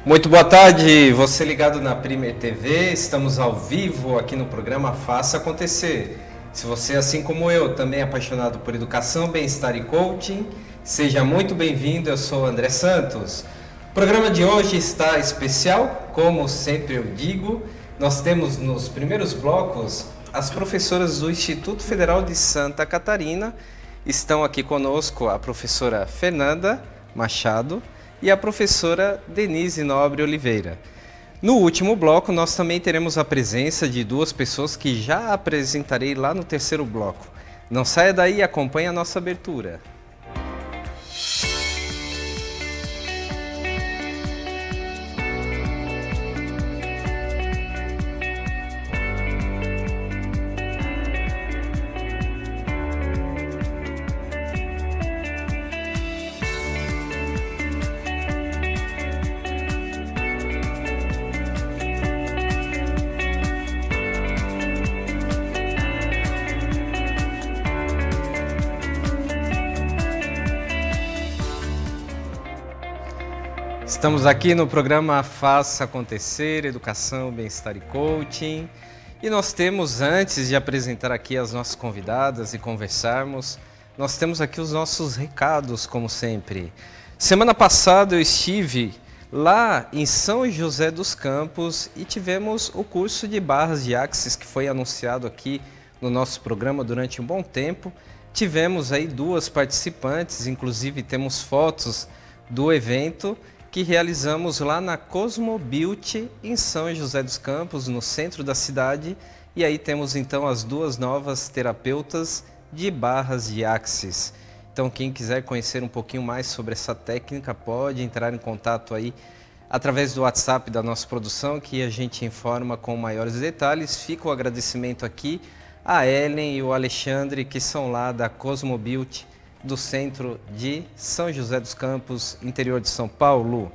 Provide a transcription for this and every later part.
Muito boa tarde, você ligado na Primer TV, estamos ao vivo aqui no programa Faça Acontecer. Se você, assim como eu, também é apaixonado por educação, bem-estar e coaching, seja muito bem-vindo, eu sou André Santos. O programa de hoje está especial, como sempre eu digo, nós temos nos primeiros blocos as professoras do Instituto Federal de Santa Catarina. Estão aqui conosco a professora Fernanda Machado e a professora Denise Nobre Oliveira. No último bloco, nós também teremos a presença de duas pessoas que já apresentarei lá no terceiro bloco. Não saia daí e acompanhe a nossa abertura. Estamos aqui no programa Faça Acontecer, Educação, Bem-Estar e Coaching. E nós temos, antes de apresentar aqui as nossas convidadas e conversarmos, nós temos aqui os nossos recados, como sempre. Semana passada eu estive lá em São José dos Campos e tivemos o curso de barras de Axis que foi anunciado aqui no nosso programa durante um bom tempo. Tivemos aí duas participantes, inclusive temos fotos do evento que realizamos lá na Cosmo Beauty, em São José dos Campos, no centro da cidade. E aí temos então as duas novas terapeutas de barras de Axis. Então quem quiser conhecer um pouquinho mais sobre essa técnica pode entrar em contato aí através do WhatsApp da nossa produção, que a gente informa com maiores detalhes. Fica o agradecimento aqui a Ellen e o Alexandre, que são lá da Cosmo Beauty, do centro de São José dos Campos, interior de São Paulo.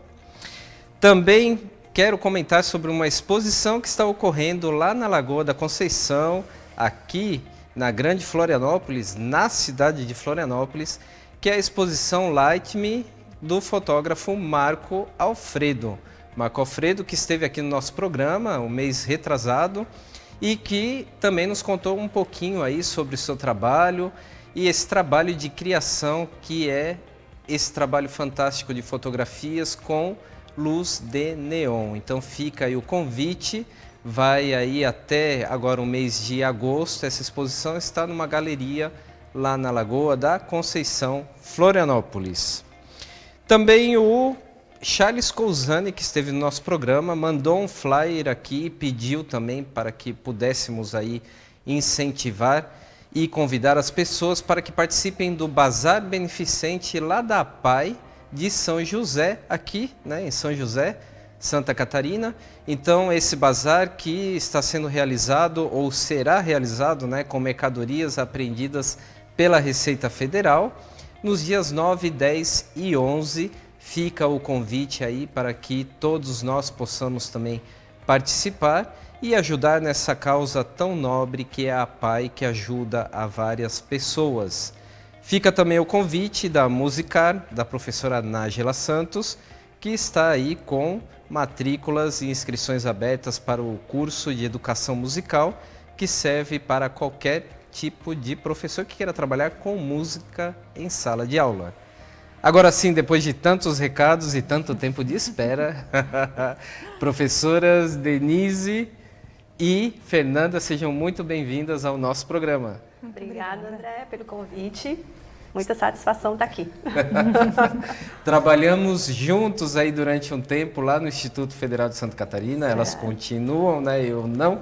Também quero comentar sobre uma exposição que está ocorrendo lá na Lagoa da Conceição, aqui na Grande Florianópolis, na cidade de Florianópolis, que é a exposição Light Me, do fotógrafo Marco Alfredo. Marco Alfredo, que esteve aqui no nosso programa, um mês retrasado, e que também nos contou um pouquinho aí sobre o seu trabalho, e esse trabalho de criação, que é esse trabalho fantástico de fotografias com luz de neon. Então fica aí o convite, vai aí até agora o mês de agosto. Essa exposição está numa galeria lá na Lagoa da Conceição, Florianópolis. Também o Charles Cousani, que esteve no nosso programa, mandou um flyer aqui e pediu também para que pudéssemos aí incentivar e convidar as pessoas para que participem do Bazar Beneficente lá da APAI de São José, aqui, né, em São José, Santa Catarina. Então esse bazar que está sendo realizado ou será realizado, né, com mercadorias apreendidas pela Receita Federal, nos dias 9, 10 e 11, fica o convite aí para que todos nós possamos também participar e ajudar nessa causa tão nobre que é a APAI, que ajuda a várias pessoas. Fica também o convite da Musicar, da professora Nájila Santos, que está aí com matrículas e inscrições abertas para o curso de educação musical, que serve para qualquer tipo de professor que queira trabalhar com música em sala de aula. Agora sim, depois de tantos recados e tanto tempo de espera, professoras Denise e Fernanda, sejam muito bem-vindas ao nosso programa. Obrigada, André, pelo convite. Muita satisfação estar aqui. Trabalhamos juntos aí durante um tempo lá no Instituto Federal de Santa Catarina. Certo. Elas continuam, né? Eu não.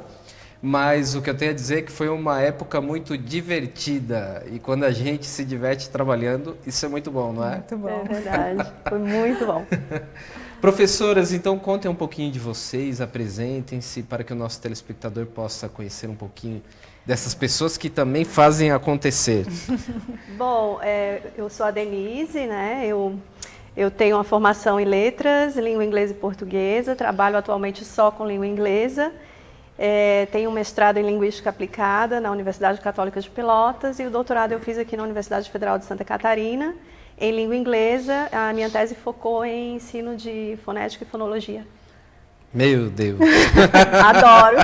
Mas o que eu tenho a dizer é que foi uma época muito divertida. E quando a gente se diverte trabalhando, isso é muito bom, não é? Muito bom. É verdade. Foi muito bom. Professoras, então contem um pouquinho de vocês, apresentem-se para que o nosso telespectador possa conhecer um pouquinho dessas pessoas que também fazem acontecer. Bom, eu sou a Denise, né? Eu tenho uma formação em letras, língua inglesa e portuguesa, trabalho atualmente só com língua inglesa Tenho um mestrado em Linguística Aplicada na Universidade Católica de Pelotas e o doutorado eu fiz aqui na Universidade Federal de Santa Catarina, em língua inglesa. A minha tese focou em ensino de fonética e fonologia. Meu Deus! Adoro!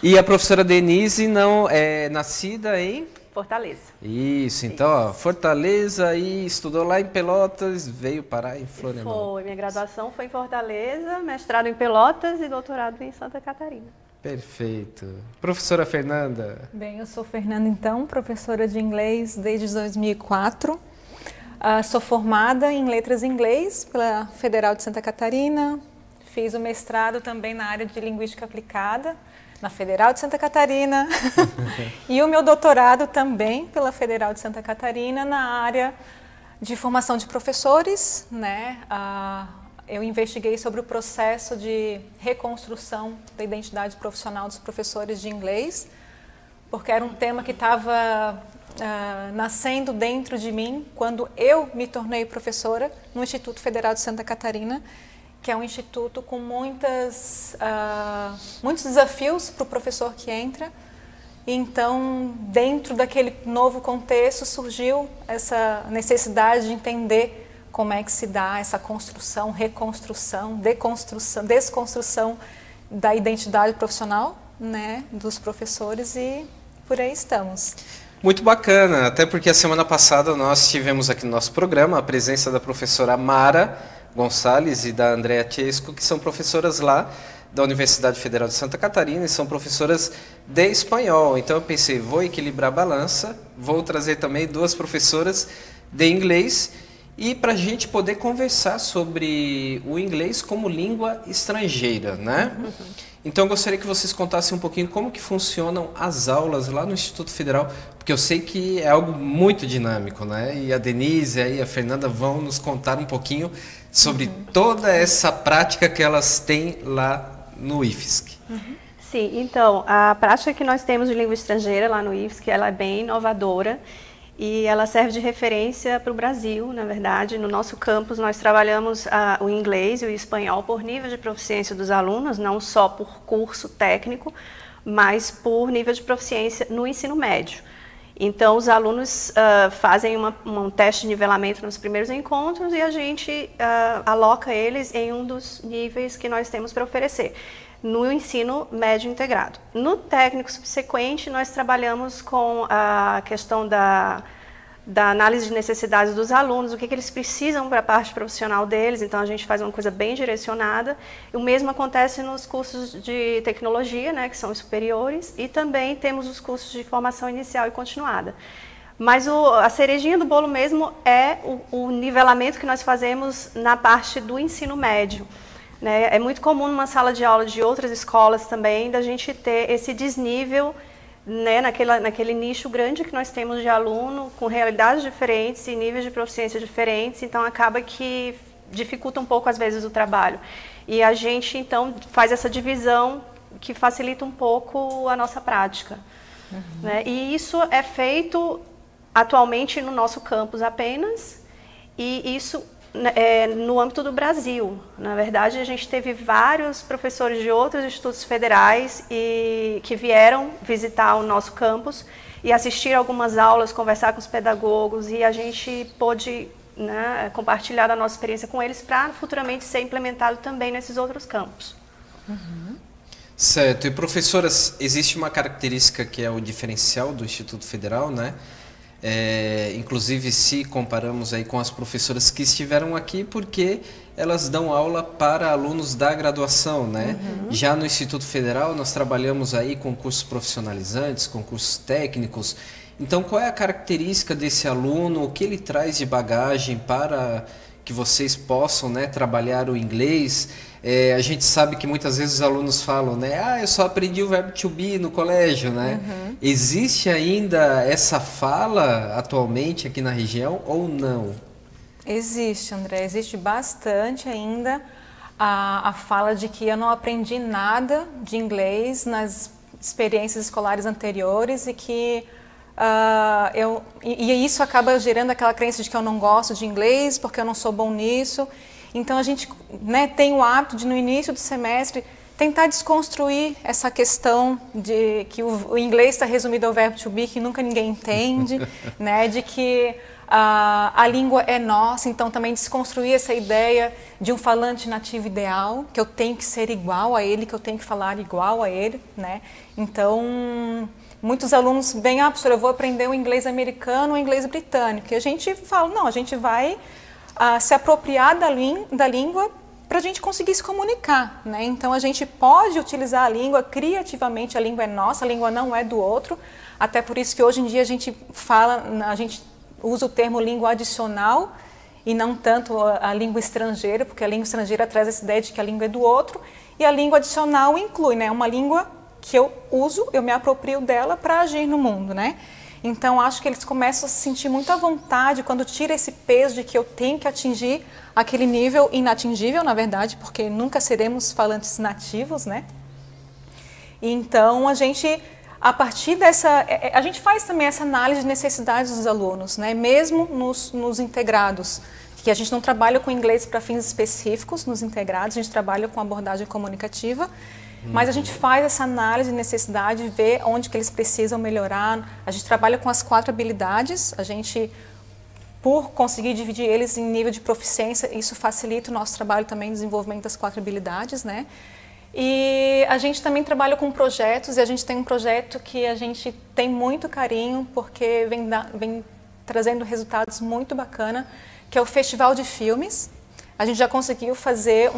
E a professora Denise não é nascida em... Fortaleza. Isso, então, ó, Fortaleza, e estudou lá em Pelotas, veio parar em Florianópolis. Foi, minha graduação foi em Fortaleza, mestrado em Pelotas e doutorado em Santa Catarina. Perfeito. Professora Fernanda? Bem, eu sou Fernanda, então, professora de inglês desde 2004. Sou formada em letras em inglês pela Federal de Santa Catarina. Fiz o mestrado também na área de linguística aplicada, na Federal de Santa Catarina. E o meu doutorado também pela Federal de Santa Catarina na área de formação de professores, né? Eu investiguei sobre o processo de reconstrução da identidade profissional dos professores de inglês, porque era um tema que estava nascendo dentro de mim quando eu me tornei professora no Instituto Federal de Santa Catarina, que é um instituto com muitos desafios para o professor que entra. Então, dentro daquele novo contexto, surgiu essa necessidade de entender como é que se dá essa construção, reconstrução, desconstrução da identidade profissional, né, dos professores, e por aí estamos. Muito bacana, até porque a semana passada nós tivemos aqui no nosso programa a presença da professora Mara Gonçalves e da Andrea Chesco, que são professoras lá da Universidade Federal de Santa Catarina e são professoras de espanhol. Então eu pensei, vou equilibrar a balança, vou trazer também duas professoras de inglês e para a gente poder conversar sobre o inglês como língua estrangeira, né? Então eu gostaria que vocês contassem um pouquinho como que funcionam as aulas lá no Instituto Federal, porque eu sei que é algo muito dinâmico, né? E a Denise e a Fernanda vão nos contar um pouquinho sobre toda essa prática que elas têm lá no IFSC. Sim, então, a prática que nós temos de língua estrangeira lá no IFSC, ela é bem inovadora e ela serve de referência para o Brasil, na verdade. No nosso campus nós trabalhamos o inglês e o espanhol por nível de proficiência dos alunos, não só por curso técnico, mas por nível de proficiência no ensino médio. Então, os alunos fazem um teste de nivelamento nos primeiros encontros e a gente aloca eles em um dos níveis que nós temos para oferecer, no ensino médio integrado. No técnico subsequente, nós trabalhamos com a questão da análise de necessidades dos alunos, o que eles precisam para a parte profissional deles, então a gente faz uma coisa bem direcionada. O mesmo acontece nos cursos de tecnologia, né, que são os superiores, e também temos os cursos de formação inicial e continuada. Mas a cerejinha do bolo mesmo é o nivelamento que nós fazemos na parte do ensino médio. Né? É muito comum numa sala de aula de outras escolas também da gente ter esse desnível, né, naquele nicho grande que nós temos de aluno, com realidades diferentes e níveis de proficiência diferentes, então acaba que dificulta um pouco às vezes o trabalho. E a gente então faz essa divisão que facilita um pouco a nossa prática. Né? E isso é feito atualmente no nosso campus apenas, e isso no âmbito do Brasil. Na verdade, a gente teve vários professores de outros institutos federais que vieram visitar o nosso campus e assistir algumas aulas, conversar com os pedagogos, e a gente pôde, né, compartilhar a nossa experiência com eles para futuramente ser implementado também nesses outros campos. Certo. E professoras, existe uma característica que é o diferencial do Instituto Federal, né? Inclusive se comparamos aí com as professoras que estiveram aqui, porque elas dão aula para alunos da graduação, né? Já no Instituto Federal nós trabalhamos aí com cursos profissionalizantes, com cursos técnicos. Então qual é a característica desse aluno, o que ele traz de bagagem para que vocês possam, né, trabalhar o inglês? A gente sabe que muitas vezes os alunos falam, né, eu só aprendi o verbo to be no colégio, né? Existe ainda essa fala atualmente aqui na região ou não? Existe, André, existe bastante ainda a fala de que eu não aprendi nada de inglês nas experiências escolares anteriores e que e isso acaba gerando aquela crença de que eu não gosto de inglês porque eu não sou bom nisso. Então a gente, né, tem o hábito de no início do semestre tentar desconstruir essa questão de que o inglês está resumido ao verbo to be, que nunca ninguém entende, né? De que a língua é nossa, então também desconstruir essa ideia de um falante nativo ideal, que eu tenho que ser igual a ele, que eu tenho que falar igual a ele, né? Então, muitos alunos vêm, professora, eu vou aprender o inglês americano ou o inglês britânico, e a gente fala, não, a gente vai se apropriar da língua para a gente conseguir se comunicar, né? Então, a gente pode utilizar a língua criativamente, a língua é nossa, a língua não é do outro, até por isso que hoje em dia a gente usa o termo língua adicional e não tanto a língua estrangeira, porque a língua estrangeira traz essa ideia de que a língua é do outro, e a língua adicional inclui, né, uma língua que eu uso, eu me aproprio dela para agir no mundo, né? Então, acho que eles começam a se sentir muito à vontade quando tira esse peso de que eu tenho que atingir aquele nível inatingível, na verdade, porque nunca seremos falantes nativos, né? E então, a partir dessa, a gente faz também essa análise de necessidades dos alunos, né? Mesmo nos integrados, que a gente não trabalha com inglês para fins específicos nos integrados, a gente trabalha com abordagem comunicativa, mas a gente faz essa análise de necessidade, vê onde que eles precisam melhorar. A gente trabalha com as 4 habilidades, a gente, por conseguir dividir eles em nível de proficiência, isso facilita o nosso trabalho também, desenvolvimento das 4 habilidades, né? E a gente também trabalha com projetos, e a gente tem um projeto que a gente tem muito carinho, porque vem trazendo resultados muito bacanas, que é o Festival de Filmes. A gente já conseguiu fazer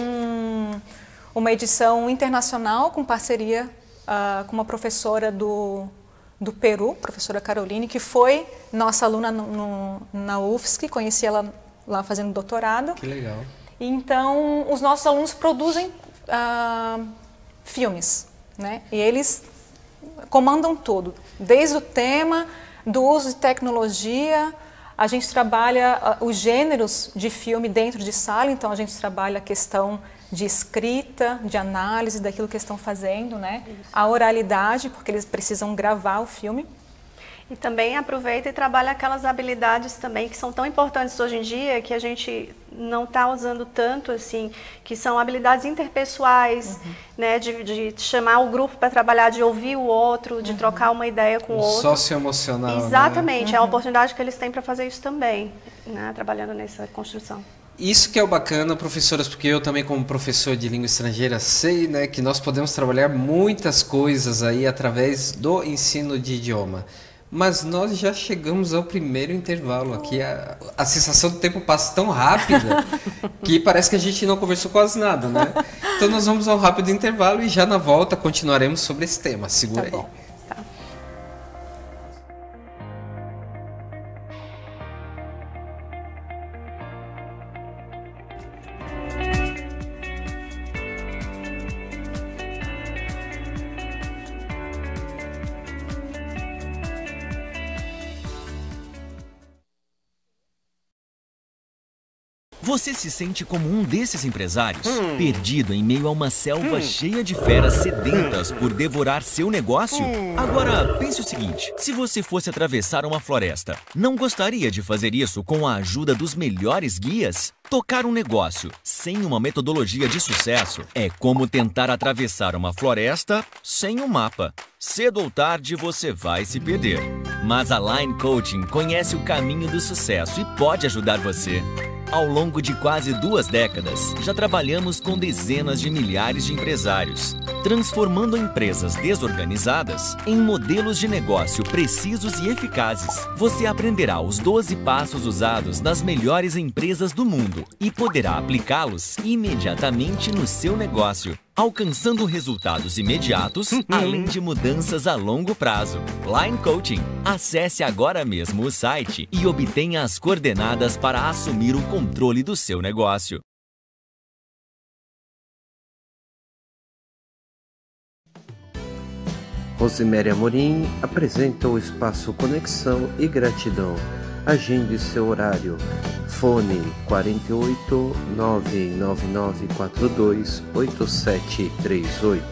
uma edição internacional com parceria com uma professora do Peru, professora Caroline, que foi nossa aluna na UFSC, conheci ela lá fazendo doutorado. Que legal. Então, os nossos alunos produzem filmes, né? E eles comandam tudo, desde o tema, do uso de tecnologia. A gente trabalha os gêneros de filme dentro de sala, então a gente trabalha a questão de escrita, de análise daquilo que eles estão fazendo, né? Isso. A oralidade, porque eles precisam gravar o filme. E também aproveita e trabalha aquelas habilidades também que são tão importantes hoje em dia, que a gente não está usando tanto, assim, que são habilidades interpessoais, né, de chamar o grupo para trabalhar, de ouvir o outro, de trocar uma ideia com o outro. Socioemocional. Exatamente, né? É a oportunidade que eles têm para fazer isso também, né, trabalhando nessa construção. Isso que é o bacana, professoras, porque eu também como professor de língua estrangeira sei, né, que nós podemos trabalhar muitas coisas aí através do ensino de idioma. Mas nós já chegamos ao primeiro intervalo aqui. A sensação do tempo passa tão rápida que parece que a gente não conversou quase nada, né? Então nós vamos a um rápido intervalo e já na volta continuaremos sobre esse tema. Segura aí. Bom. Tá. Você se sente como um desses empresários, perdido em meio a uma selva cheia de feras sedentas por devorar seu negócio? Agora, pense o seguinte, se você fosse atravessar uma floresta, não gostaria de fazer isso com a ajuda dos melhores guias? Tocar um negócio sem uma metodologia de sucesso é como tentar atravessar uma floresta sem um mapa. Cedo ou tarde você vai se perder. Mas a Line Coaching conhece o caminho do sucesso e pode ajudar você. Ao longo de quase 2 décadas, já trabalhamos com dezenas de milhares de empresários, transformando empresas desorganizadas em modelos de negócio precisos e eficazes. Você aprenderá os 12 passos usados nas melhores empresas do mundo e poderá aplicá-los imediatamente no seu negócio, alcançando resultados imediatos, além de mudanças a longo prazo. Line Coaching. Acesse agora mesmo o site e obtenha as coordenadas para assumir o controle do seu negócio. Rosiméria Amorim apresenta o espaço Conexão e Gratidão. Agende seu horário. Fone 48 999 42 8738.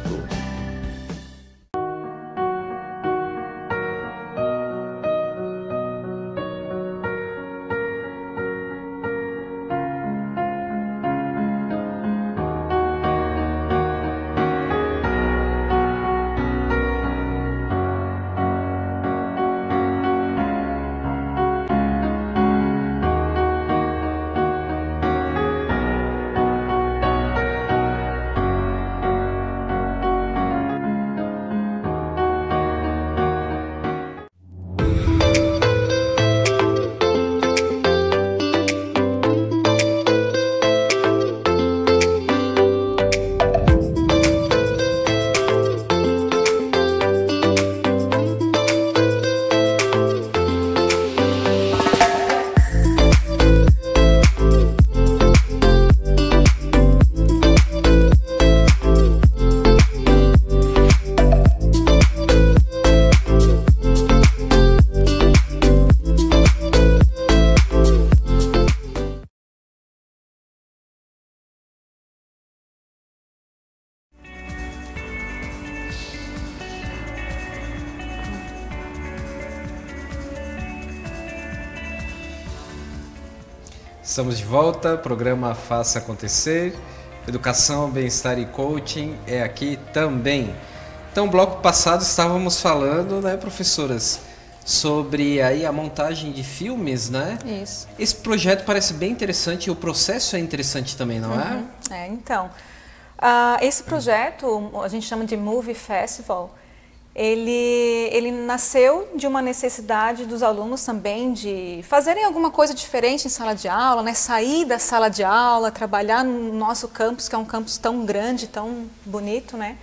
Estamos de volta, programa Faça Acontecer, Educação, Bem-Estar e Coaching é aqui também. Então, no bloco passado estávamos falando, né, professoras, sobre aí a montagem de filmes, né? Isso. Esse projeto parece bem interessante e o processo é interessante também, não é? Então, esse projeto, a gente chama de Movie Festival, ele nasceu de uma necessidade dos alunos também de fazerem alguma coisa diferente em sala de aula, né? Sair da sala de aula, trabalhar no nosso campus, que é um campus tão grande, tão bonito, né?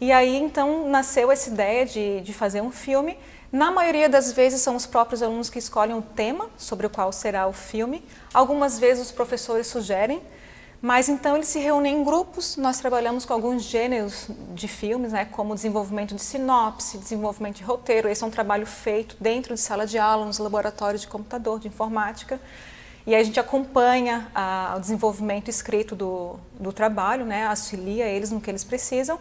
E aí, então, nasceu essa ideia de fazer um filme. Na maioria das vezes são os próprios alunos que escolhem o tema sobre o qual será o filme. Algumas vezes os professores sugerem, mas então eles se reúnem em grupos. Nós trabalhamos com alguns gêneros de filmes, né, como desenvolvimento de sinopse, desenvolvimento de roteiro. Esse é um trabalho feito dentro de sala de aula, nos laboratórios de computador, de informática. E aí a gente acompanha o desenvolvimento escrito do trabalho, né, auxilia eles no que eles precisam.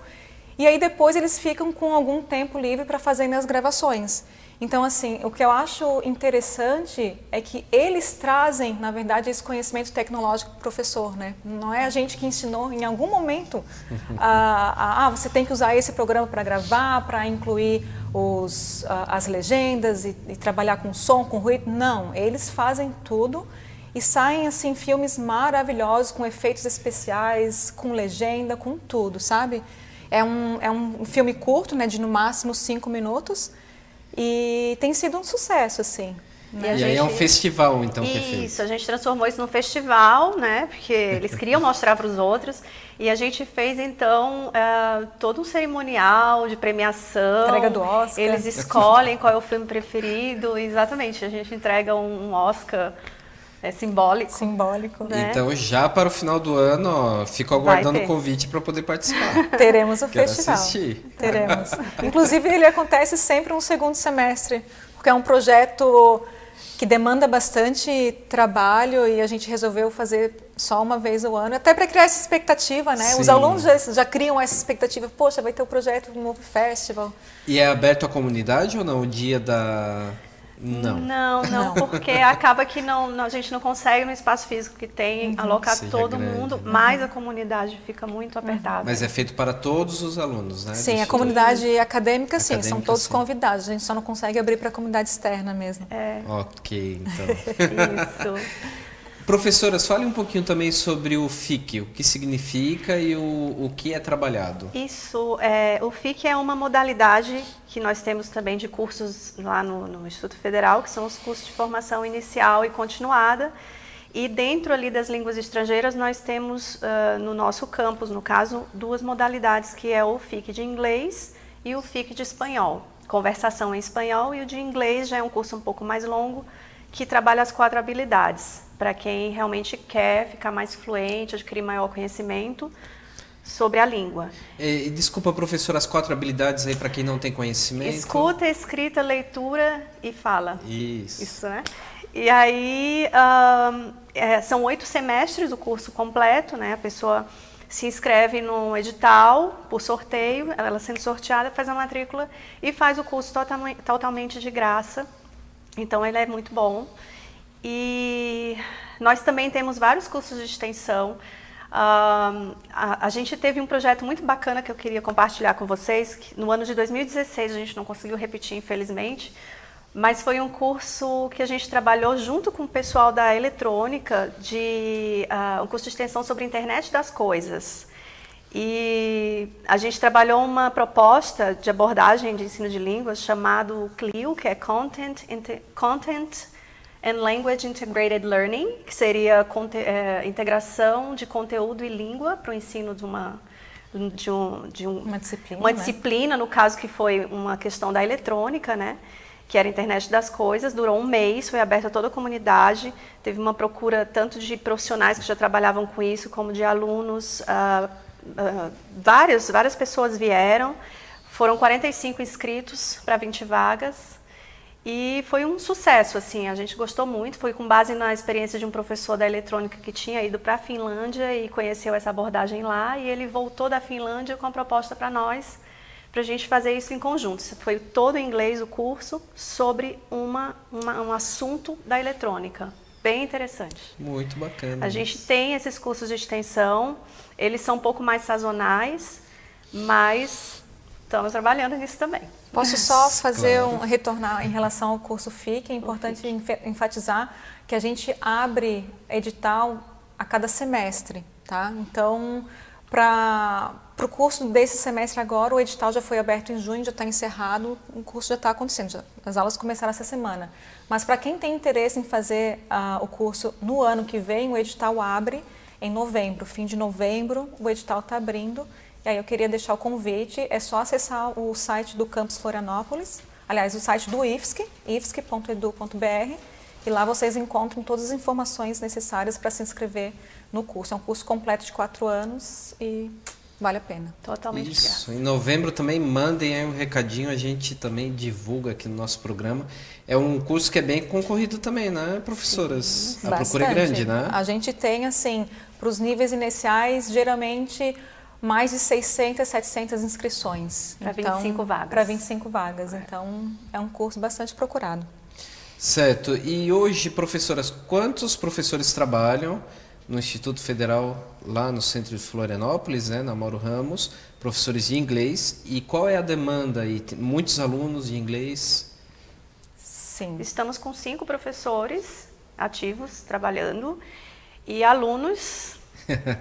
E aí depois eles ficam com algum tempo livre para fazerem as gravações. Então, assim, o que eu acho interessante é que eles trazem, na verdade, esse conhecimento tecnológico para o professor, né? Não é a gente que ensinou em algum momento você tem que usar esse programa para gravar, para incluir as legendas e trabalhar com som, com ruído. Não, eles fazem tudo e saem, assim, filmes maravilhosos, com efeitos especiais, com legenda, com tudo, sabe? É um filme curto, né, de no máximo 5 minutos, e tem sido um sucesso, assim. Né? E aí é um festival, então, que é feito. Isso, a gente transformou isso num festival, né, porque eles queriam mostrar para os outros, e a gente fez, então, todo um cerimonial de premiação. Entrega do Oscar. Eles escolhem qual é o filme preferido, exatamente, a gente entrega um Oscar. É simbólico. Simbólico. Né? Então, já para o final do ano, ó, fico aguardando o convite para poder participar. Teremos o Quero festival. assistir. Teremos. Inclusive, ele acontece sempre no segundo semestre, porque é um projeto que demanda bastante trabalho e a gente resolveu fazer só uma vez ao ano, até para criar essa expectativa, né? Sim. Os alunos já criam essa expectativa. Poxa, vai ter o projeto do Movie Festival. E é aberto à comunidade ou não? O dia da... Não, porque acaba que a gente não consegue no espaço físico que tem alocar todo grande, mundo, mas a comunidade fica muito apertada. Mas é feito para todos os alunos, né? Sim, a comunidade acadêmica, sim, são todos convidados. A gente só não consegue abrir para a comunidade externa mesmo. Ok, então. Isso. Professoras, fale um pouquinho também sobre o FIC, o que significa e o que é trabalhado. Isso, o FIC é uma modalidade que nós temos também de cursos lá no Instituto Federal, que são os cursos de formação inicial e continuada. E dentro ali das línguas estrangeiras nós temos no nosso campus, no caso, 2 modalidades, que é o FIC de inglês e o FIC de espanhol. Conversação em espanhol, e o de inglês já é um curso um pouco mais longo, que trabalha as 4 habilidades, para quem realmente quer ficar mais fluente, adquirir maior conhecimento sobre a língua. Desculpa, professora, as 4 habilidades aí para quem não tem conhecimento. Escuta, escrita, leitura e fala. Isso, né? E aí, são 8 semestres o curso completo, né? A pessoa se inscreve no edital por sorteio, ela sendo sorteada, faz a matrícula e faz o curso totalmente de graça. Então, ele é muito bom. E nós também temos vários cursos de extensão. A gente teve um projeto muito bacana que eu queria compartilhar com vocês, que no ano de 2016 a gente não conseguiu repetir, infelizmente, mas foi um curso que a gente trabalhou junto com o pessoal da eletrônica, um curso de extensão sobre a internet das coisas. E a gente trabalhou uma proposta de abordagem de ensino de línguas chamado CLIO, que é Content and Language Integrated Learning, que seria integração de conteúdo e língua para o ensino de uma disciplina, no caso que foi uma questão da eletrônica, né? Que era a internet das coisas. Durou um mês, foi aberta a toda a comunidade, teve uma procura tanto de profissionais que já trabalhavam com isso, como de alunos. Várias pessoas vieram, foram 45 inscritos para 20 vagas e foi um sucesso, assim, a gente gostou muito, foi com base na experiência de um professor da eletrônica que tinha ido para a Finlândia e conheceu essa abordagem lá, e ele voltou da Finlândia com a proposta para nós, para a gente fazer isso em conjunto. Foi todo em inglês o curso sobre um assunto da eletrônica. bem interessante. Muito bacana. A gente tem esses cursos de extensão, eles são um pouco mais sazonais, mas estamos trabalhando nisso também. Posso só fazer Claro. retornar em relação ao curso FIC? É importante enfatizar que a gente abre edital a cada semestre, tá? Então, para o curso desse semestre agora, o edital já foi aberto em junho, já está encerrado, o curso já está acontecendo, as aulas começaram essa semana. Mas para quem tem interesse em fazer o curso no ano que vem, o edital abre em novembro, fim de novembro, o edital está abrindo. E aí eu queria deixar o convite, é só acessar o site do Campus Florianópolis, aliás, o site do IFSC, ifsc.edu.br, e lá vocês encontram todas as informações necessárias para se inscrever no curso. É um curso completo de 4 anos e vale a pena. Totalmente de graça. Isso, em novembro também mandem aí um recadinho, a gente também divulga aqui no nosso programa. É um curso que é bem concorrido também, né, professoras? A procura é grande, né? A gente tem, assim, para os níveis iniciais, geralmente mais de 600, 700 inscrições. Para 25 vagas. Para 25 vagas, então é um curso bastante procurado. Certo, e hoje, professoras, quantos professores trabalham no Instituto Federal, lá no centro de Florianópolis, né, na Mauro Ramos, professores de inglês, e qual é a demanda aí? Tem muitos alunos de inglês? Sim. Estamos com 5 professores ativos trabalhando e alunos,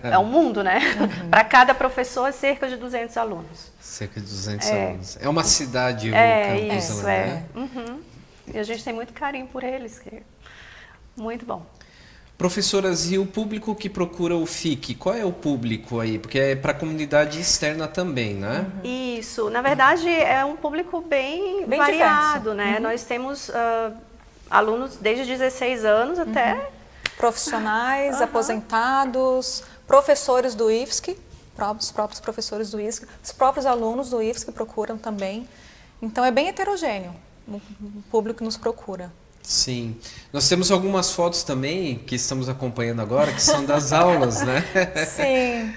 é um mundo, né? Para cada professor, cerca de 200 alunos. Cerca de 200 alunos. É uma cidade, o campus, isso, né? E a gente tem muito carinho por eles, que é muito bom. Professoras, e o público que procura o FIC, qual é o público aí? Porque é para a comunidade externa também, né? Isso, na verdade é um público bem diverso. variado, né? Nós temos alunos desde 16 anos até... Profissionais, aposentados, professores do IFSC, os próprios professores do IFSC, os próprios alunos do IFSC procuram também. Então é bem heterogêneo o público que nos procura. Sim. Nós temos algumas fotos também que estamos acompanhando agora, que são das aulas, né? Sim.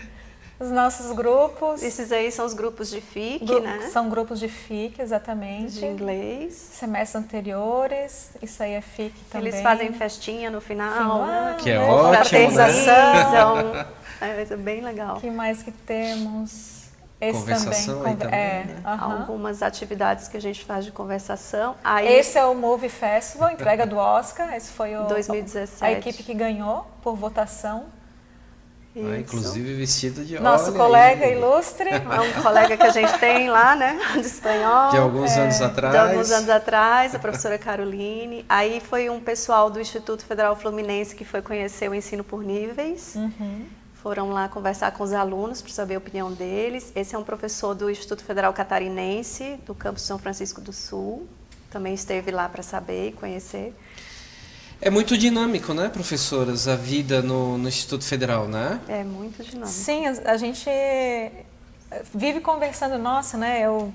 Os nossos grupos. Esses aí são os grupos de FIC, né? São grupos de FIC, exatamente. De inglês. Semestres anteriores, isso aí é FIC também. Eles fazem festinha no final, né? Que é ótimo, né? É bem legal. O que mais que temos? Esse Conversação aí também, né? Algumas atividades que a gente faz de conversação. Aí, esse é o Movie Festival, entrega do Oscar. Esse foi 2017. A equipe que ganhou por votação. Inclusive vestido de nosso colega ilustre. É um colega que a gente tem lá, né? De espanhol. De alguns anos atrás. De alguns anos atrás, a professora Caroline. Aí foi um pessoal do Instituto Federal Fluminense que foi conhecer o ensino por níveis. Foram lá conversar com os alunos para saber a opinião deles. Esse é um professor do Instituto Federal Catarinense, do campus São Francisco do Sul. Também esteve lá para saber e conhecer. É muito dinâmico, né, professoras, a vida no Instituto Federal, né? É muito dinâmico. Sim, a gente vive conversando, nossa, né, eu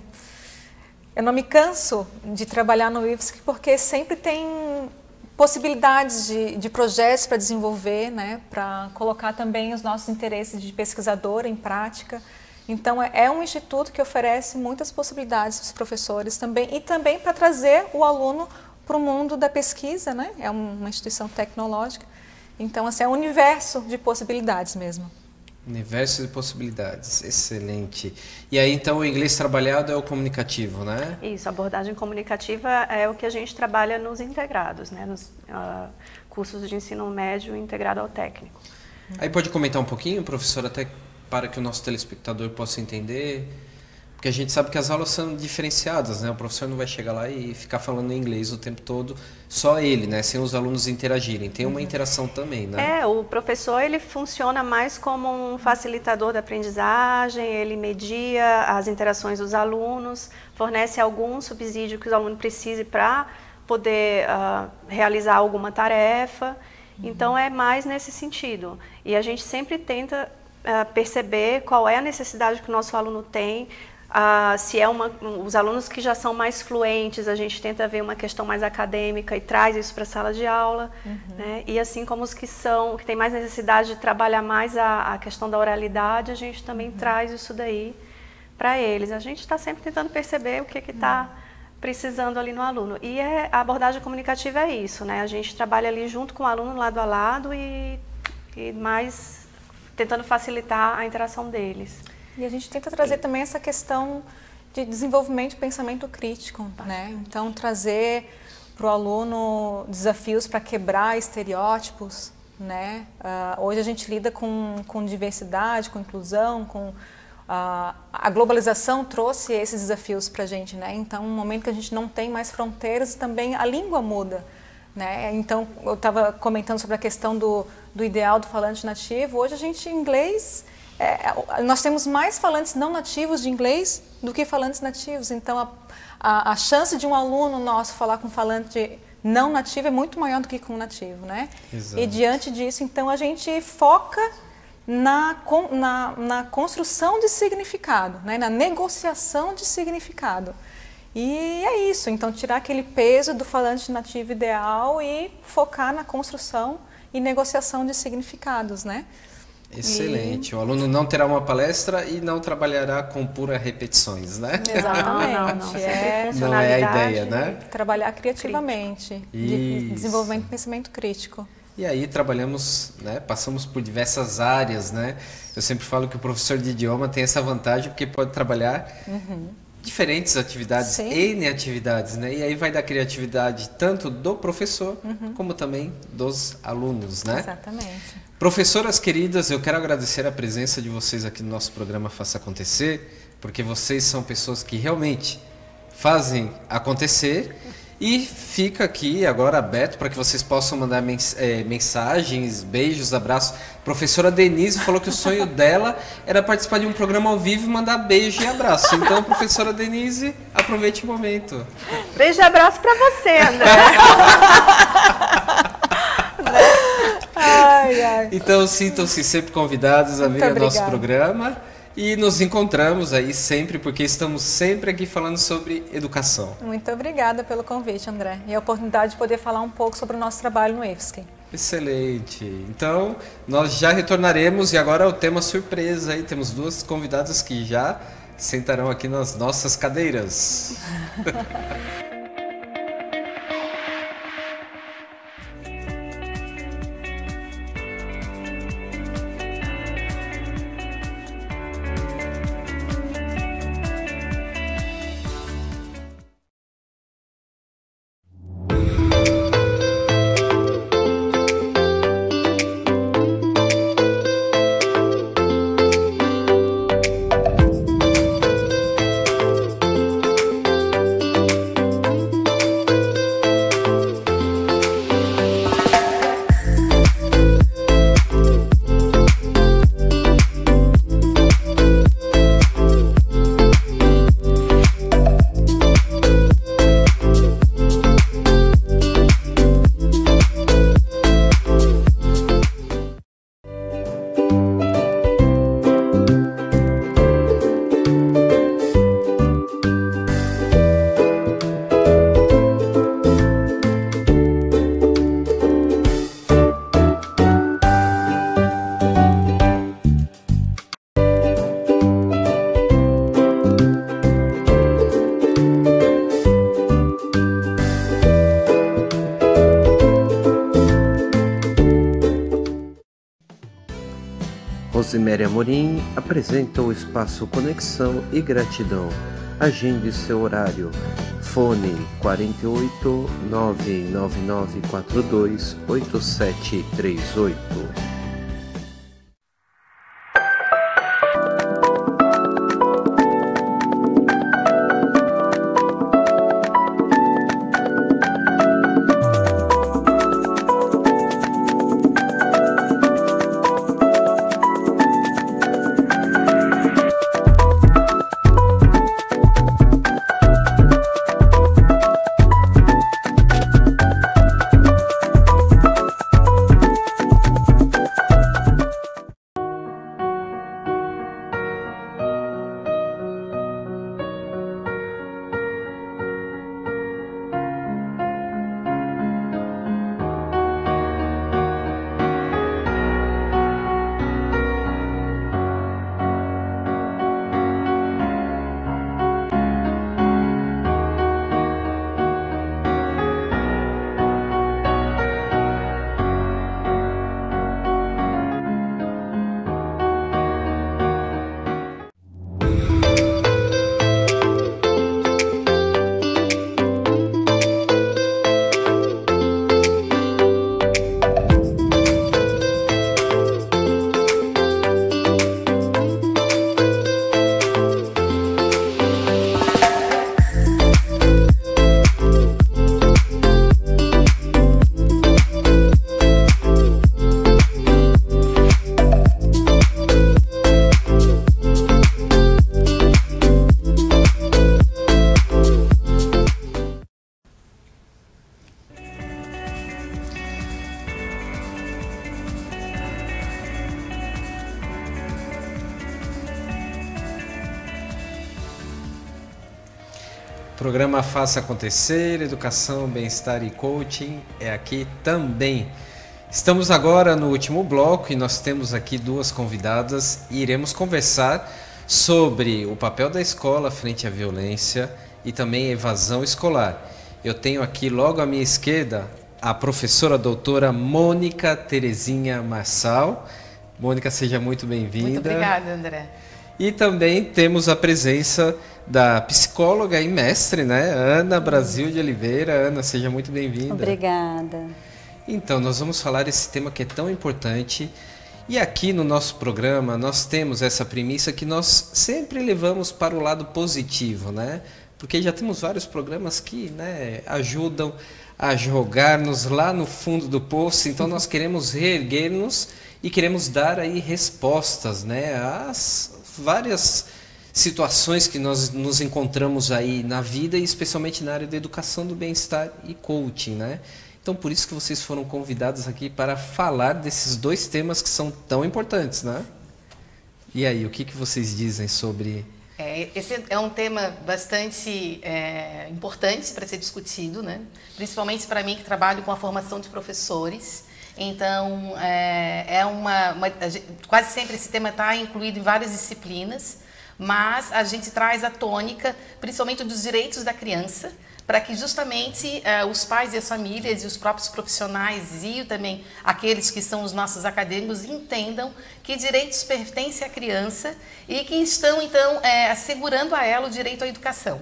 não me canso de trabalhar no IFSC porque sempre tem possibilidades de projetos para desenvolver, né, para colocar também os nossos interesses de pesquisadora em prática. Então, é um instituto que oferece muitas possibilidades para os professores também e também para trazer o aluno para o mundo da pesquisa, né? É uma instituição tecnológica. Então, assim, é um universo de possibilidades mesmo. Universo de possibilidades, excelente. E aí, então, o inglês trabalhado é o comunicativo, né? Isso, a abordagem comunicativa é o que a gente trabalha nos integrados, né? Nos cursos de ensino médio integrado ao técnico. Aí pode comentar um pouquinho, professor, até para que o nosso telespectador possa entender... Porque a gente sabe que as aulas são diferenciadas, né? O professor não vai chegar lá e ficar falando em inglês o tempo todo, só ele, né? Sem os alunos interagirem. Tem uma interação também, né? O professor, ele funciona mais como um facilitador da aprendizagem, ele media as interações dos alunos, fornece algum subsídio que o aluno precise para poder realizar alguma tarefa. Então, é mais nesse sentido. E a gente sempre tenta perceber qual é a necessidade que o nosso aluno tem. Se é os alunos que já são mais fluentes, a gente tenta ver uma questão mais acadêmica e traz isso para a sala de aula, né? E assim como os que têm mais necessidade de trabalhar mais a questão da oralidade, a gente também traz isso daí para eles. A gente está sempre tentando perceber o que está precisando ali no aluno. E a abordagem comunicativa é isso, né? A gente trabalha ali junto com o aluno, lado a lado, e mais tentando facilitar a interação deles. E a gente tenta trazer também essa questão de desenvolvimento de pensamento crítico, né? Então, trazer para o aluno desafios para quebrar estereótipos, né? Hoje a gente lida com diversidade, com inclusão, a globalização trouxe esses desafios para a gente, né? Então, no momento que a gente não tem mais fronteiras, também a língua muda, né? Então, eu estava comentando sobre a questão do ideal do falante nativo. Hoje a gente, em inglês, nós temos mais falantes não nativos de inglês do que falantes nativos. Então, a chance de um aluno nosso falar com um falante não nativo é muito maior do que com um nativo, né? Exato. E diante disso, então, a gente foca na construção de significado, né? Na negociação de significado. E é isso, então tirar aquele peso do falante nativo ideal e focar na construção e negociação de significados, né? Excelente. O aluno não terá uma palestra e não trabalhará com pura repetições, né? Exatamente. Não é a ideia, né? Trabalhar criativamente, de desenvolvimento de pensamento crítico. E aí trabalhamos, né, passamos por diversas áreas, né? Eu sempre falo que o professor de idioma tem essa vantagem porque pode trabalhar diferentes atividades, Sim. N atividades, né? E aí vai da criatividade tanto do professor como também dos alunos, né? Exatamente. Professoras queridas, eu quero agradecer a presença de vocês aqui no nosso programa Faça Acontecer, porque vocês são pessoas que realmente fazem acontecer. E fica aqui agora aberto para que vocês possam mandar mensagens, beijos, abraços. A professora Denise falou que o sonho dela era participar de um programa ao vivo e mandar beijo e abraço. Então, professora Denise, aproveite o momento. Beijo e abraço para você, André. Então, sintam-se sempre convidados a vir ao nosso programa. E nos encontramos aí sempre, porque estamos sempre aqui falando sobre educação. Muito obrigada pelo convite, André. E a oportunidade de poder falar um pouco sobre o nosso trabalho no IFSC. Excelente. Então, nós já retornaremos e agora o tema surpresa aí. Temos duas convidadas que já sentarão aqui nas nossas cadeiras. Rosiméria Amorim apresenta o espaço Conexão e Gratidão. Agende seu horário. Fone 48 99942 8738. Programa Faça Acontecer, Educação, Bem-Estar e Coaching é aqui também. Estamos agora no último bloco e nós temos aqui duas convidadas e iremos conversar sobre o papel da escola frente à violência e também a evasão escolar. Eu tenho aqui logo à minha esquerda a professora doutora Mônica Terezinha Marçal. Mônica, seja muito bem-vinda. Muito obrigada, André. E também temos a presença da psicóloga e mestre, né, Ana Brasil de Oliveira. Ana, seja muito bem-vinda. Obrigada. Então, nós vamos falar esse tema que é tão importante. E aqui no nosso programa nós temos essa premissa que nós sempre levamos para o lado positivo, né? Porque já temos vários programas que, né, ajudam a jogar-nos lá no fundo do poço. Então nós queremos reerguer-nos e queremos dar aí respostas, né, às várias situações que nós nos encontramos aí na vida, e especialmente na área da educação do bem-estar e coaching, né? Então por isso que vocês foram convidados aqui para falar desses dois temas que são tão importantes, né? E aí, o que vocês dizem sobre... Esse é um tema bastante importante para ser discutido, né? Principalmente para mim que trabalho com a formação de professores. Então, quase sempre esse tema está incluído em várias disciplinas, mas a gente traz a tônica, principalmente dos direitos da criança, para que justamente os pais e as famílias e os próprios profissionais e também aqueles que são os nossos acadêmicos entendam que direitos pertencem à criança e que estão, então, assegurando a ela o direito à educação.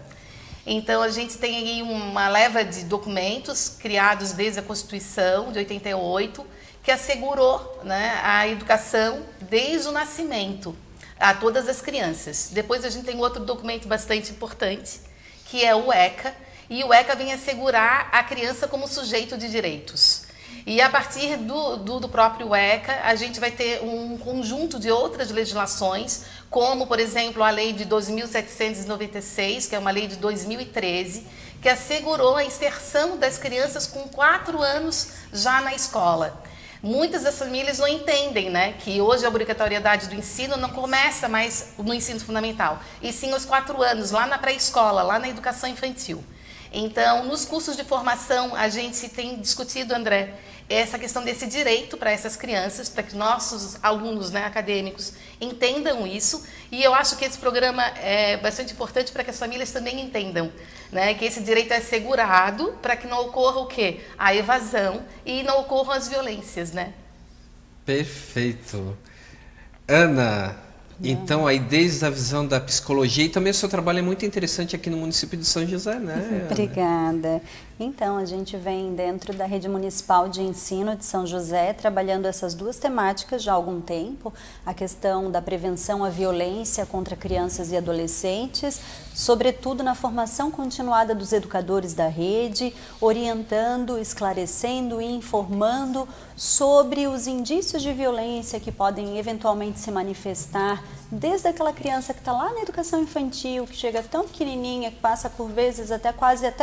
Então, a gente tem aí uma leva de documentos criados desde a Constituição de 88, que assegurou, né, a educação desde o nascimento a todas as crianças. Depois a gente tem outro documento bastante importante, que é o ECA, e o ECA vem assegurar a criança como sujeito de direitos. E a partir do próprio ECA, a gente vai ter um conjunto de outras legislações, como, por exemplo, a Lei de 2.796, que é uma lei de 2013, que assegurou a inserção das crianças com 4 anos já na escola. Muitas das famílias não entendem, né, que hoje a obrigatoriedade do ensino não começa mais no ensino fundamental, e sim aos 4 anos, lá na pré-escola, lá na educação infantil. Então, nos cursos de formação, a gente tem discutido, André, essa questão desse direito para essas crianças, para que nossos alunos, né, acadêmicos entendam isso. E eu acho que esse programa é bastante importante para que as famílias também entendam, né, que esse direito é assegurado para que não ocorra o quê? A evasão e não ocorram as violências, né? Perfeito. Ana, então aí desde a visão da psicologia, e também o seu trabalho é muito interessante aqui no município de São José, né? Obrigada. Então, a gente vem dentro da Rede Municipal de Ensino de São José, trabalhando essas duas temáticas já há algum tempo, a questão da prevenção à violência contra crianças e adolescentes, sobretudo na formação continuada dos educadores da rede, orientando, esclarecendo e informando sobre os indícios de violência que podem eventualmente se manifestar desde aquela criança que está lá na educação infantil, que chega tão pequenininha, que passa por vezes até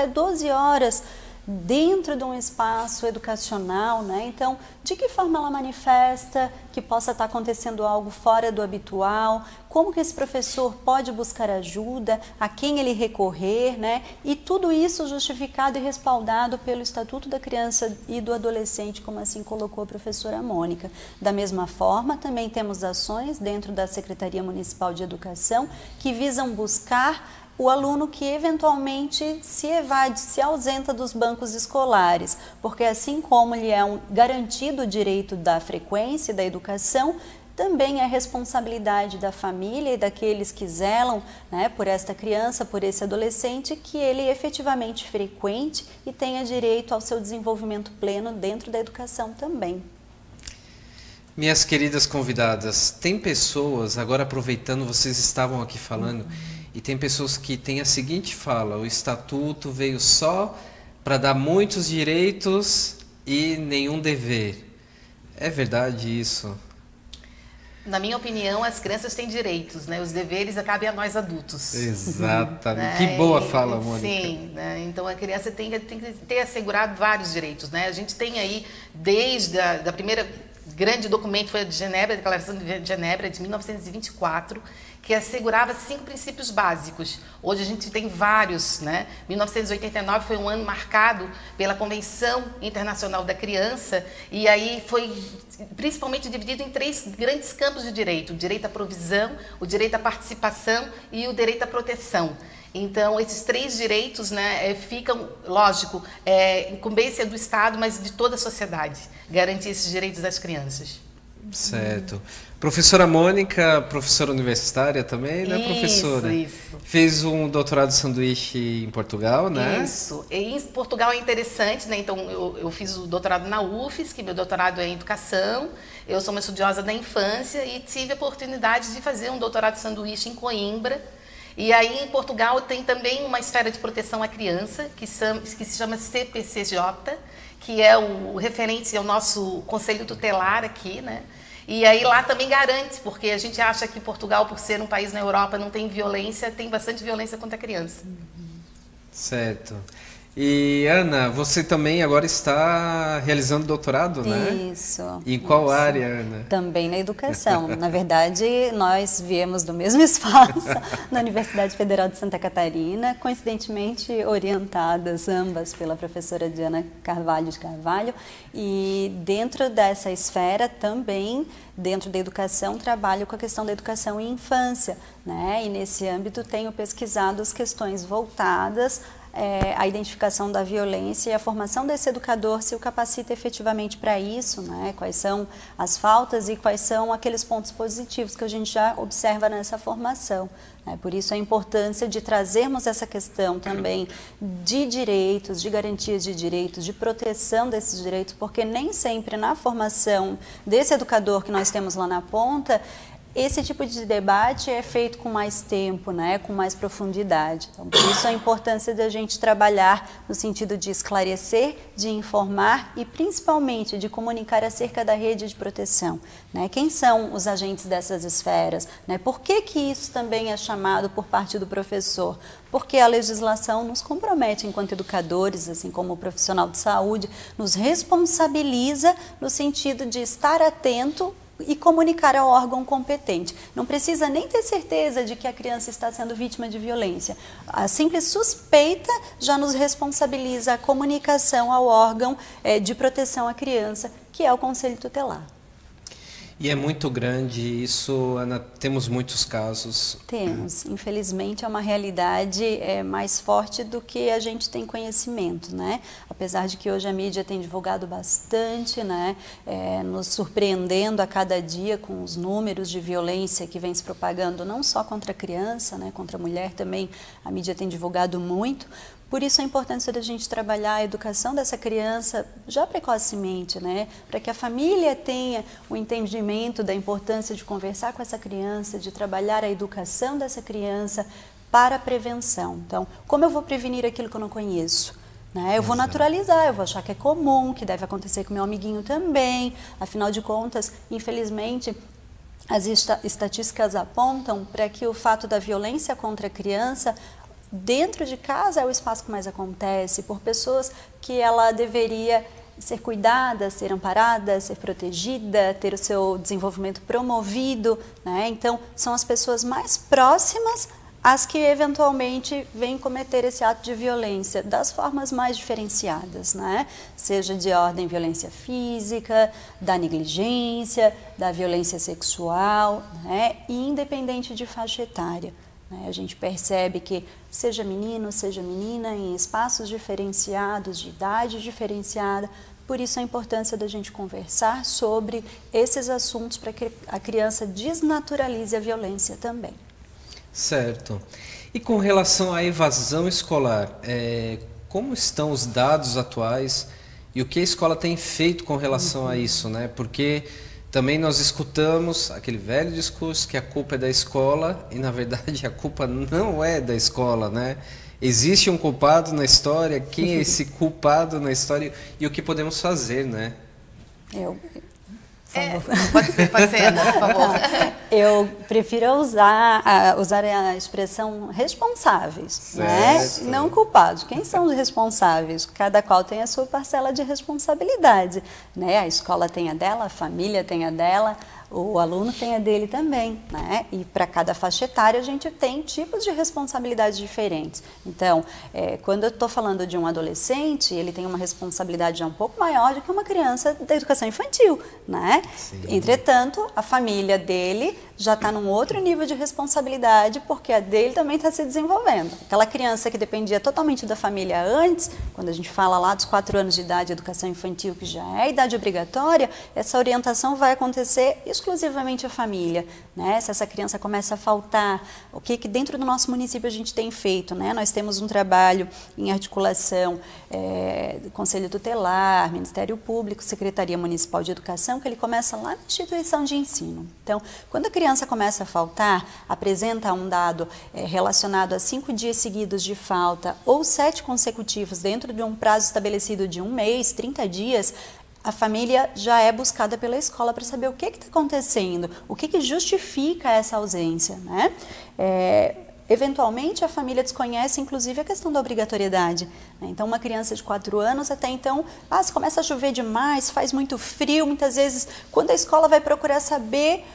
12 horas dentro de um espaço educacional, né? Então, de que forma ela manifesta que possa estar acontecendo algo fora do habitual, como que esse professor pode buscar ajuda, a quem ele recorrer, né? E tudo isso justificado e respaldado pelo Estatuto da Criança e do Adolescente, como assim colocou a professora Mônica. Da mesma forma, também temos ações dentro da Secretaria Municipal de Educação que visam buscar o aluno que eventualmente se evade, se ausenta dos bancos escolares, porque assim como ele é garantido o direito da frequência e da educação, também é responsabilidade da família e daqueles que zelam, né, por esta criança, por esse adolescente, que ele efetivamente frequente e tenha direito ao seu desenvolvimento pleno dentro da educação também. Minhas queridas convidadas, tem pessoas, agora aproveitando, vocês estavam aqui falando, e tem pessoas que têm a seguinte fala: o estatuto veio só para dar muitos direitos e nenhum dever. É verdade isso? Na minha opinião, as crianças têm direitos, né? Os deveres cabem a nós adultos. Exatamente. Que boa fala, Mônica. Sim, né? Então a criança tem que ter assegurado vários direitos, né? A gente tem aí, desde da primeira grande documento, foi a de Genebra, a Declaração de Genebra de 1924, que assegurava 5 princípios básicos. Hoje a gente tem vários, né? 1989 foi um ano marcado pela Convenção Internacional da Criança, e aí foi principalmente dividido em 3 grandes campos de direito: o direito à provisão, o direito à participação e o direito à proteção. Então, esses 3 direitos, né, ficam, lógico, incumbência do Estado, mas de toda a sociedade, garantir esses direitos das crianças. Certo. Professora Mônica, professora universitária também, né, professora? Isso. Fez um doutorado de sanduíche em Portugal, né? Isso. E em Portugal é interessante, né? Então, eu fiz o doutorado na UFSC, meu doutorado é em educação. Eu sou uma estudiosa da infância e tive a oportunidade de fazer um doutorado de sanduíche em Coimbra. E aí, em Portugal, tem também uma esfera de proteção à criança, que se chama CPCJ, que é o referente ao nosso conselho tutelar aqui, né? E aí lá também garante, porque a gente acha que Portugal, por ser um país na Europa, não tem violência, tem bastante violência contra a criança. Certo. E Ana, você também agora está realizando doutorado, né? Isso. Em qual área, Ana? Também na educação. Na verdade, nós viemos do mesmo espaço, na Universidade Federal de Santa Catarina, coincidentemente orientadas ambas pela professora Diana Carvalho de Carvalho. E dentro dessa esfera também, dentro da educação, trabalho com a questão da educação em infância, né? E nesse âmbito tenho pesquisado as questões voltadas a identificação da violência e a formação desse educador se o capacita efetivamente para isso, né? Quais são as faltas e quais são aqueles pontos positivos que a gente já observa nessa formação. Por isso a importância de trazermos essa questão também de direitos, de garantias de direitos, de proteção desses direitos, porque nem sempre na formação desse educador que nós temos lá na ponta, esse tipo de debate é feito com mais tempo, né, com mais profundidade. Então, por isso a importância de a gente trabalhar no sentido de esclarecer, de informar e principalmente de comunicar acerca da rede de proteção. Né? Quem são os agentes dessas esferas? Né? Por que isso também é chamado por parte do professor? Porque a legislação nos compromete enquanto educadores, assim como o profissional de saúde, nos responsabiliza no sentido de estar atento e comunicar ao órgão competente. Não precisa nem ter certeza de que a criança está sendo vítima de violência. A simples suspeita já nos responsabiliza a comunicação ao órgão de proteção à criança, que é o Conselho Tutelar. E é muito grande isso, Ana, temos muitos casos. Temos, infelizmente é uma realidade mais forte do que a gente tem conhecimento, né? Apesar de que hoje a mídia tem divulgado bastante, né? Nos surpreendendo a cada dia com os números de violência que vem se propagando, não só contra a criança, né? Contra a mulher também, a mídia tem divulgado muito. Por isso a importância da gente trabalhar a educação dessa criança já precocemente, né? Para que a família tenha o entendimento da importância de conversar com essa criança, de trabalhar a educação dessa criança para a prevenção. Então, como eu vou prevenir aquilo que eu não conheço? Né? Eu vou naturalizar, eu vou achar que é comum, que deve acontecer com meu amiguinho também. Afinal de contas, infelizmente, as estatísticas apontam para que o fato da violência contra a criança dentro de casa é o espaço que mais acontece, por pessoas que ela deveria ser cuidada, ser amparada, ser protegida, ter o seu desenvolvimento promovido, né? Então, são as pessoas mais próximas as que eventualmente vêm cometer esse ato de violência das formas mais diferenciadas, né? Seja de ordem violência física, da negligência, da violência sexual, né? E independente de faixa etária. A gente percebe que, seja menino, seja menina, em espaços diferenciados, de idade diferenciada, por isso a importância da gente conversar sobre esses assuntos para que a criança desnaturalize a violência também. Certo. E com relação à evasão escolar, como estão os dados atuais e o que a escola tem feito com relação a isso, né? Porque também nós escutamos aquele velho discurso que a culpa é da escola e, na verdade, a culpa não é da escola, né? Existe um culpado na história, quem é esse culpado na história e o que podemos fazer, né? Pode ser, Ana, por favor. Eu prefiro usar a expressão responsáveis, né? Não culpados. Quem são os responsáveis? Cada qual tem a sua parcela de responsabilidade, né? A escola tem a dela, a família tem a dela, o aluno tem a dele também, né? E para cada faixa etária a gente tem tipos de responsabilidades diferentes. Então, quando eu estou falando de um adolescente, ele tem uma responsabilidade já um pouco maior do que uma criança da educação infantil, né? Sim. Entretanto, a família dele já está num outro nível de responsabilidade, porque a dele também está se desenvolvendo. Aquela criança que dependia totalmente da família antes, quando a gente fala lá dos 4 anos de idade, educação infantil, que já é a idade obrigatória, essa orientação vai acontecer exclusivamente à família, né? Se essa criança começa a faltar, o que dentro do nosso município a gente tem feito, né? Nós temos um trabalho em articulação do Conselho Tutelar, Ministério Público, Secretaria Municipal de Educação, que ele começa lá na instituição de ensino. Então, quando a criança começa a faltar, apresenta um dado relacionado a 5 dias seguidos de falta ou 7 consecutivos dentro de um prazo estabelecido de 1 mês, 30 dias, a família já é buscada pela escola para saber o que está acontecendo, o que justifica essa ausência, né? Eventualmente, a família desconhece, inclusive, a questão da obrigatoriedade, né? Então, uma criança de 4 anos, até então, se começa a chover demais, faz muito frio, muitas vezes, quando a escola vai procurar saber,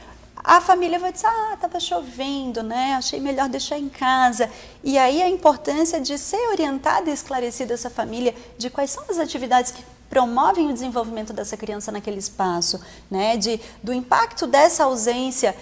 a família vai dizer, estava chovendo, né? Achei melhor deixar em casa. E aí a importância de ser orientada e esclarecida essa família de quais são as atividades que promovem o desenvolvimento dessa criança naquele espaço, né? Do impacto dessa ausência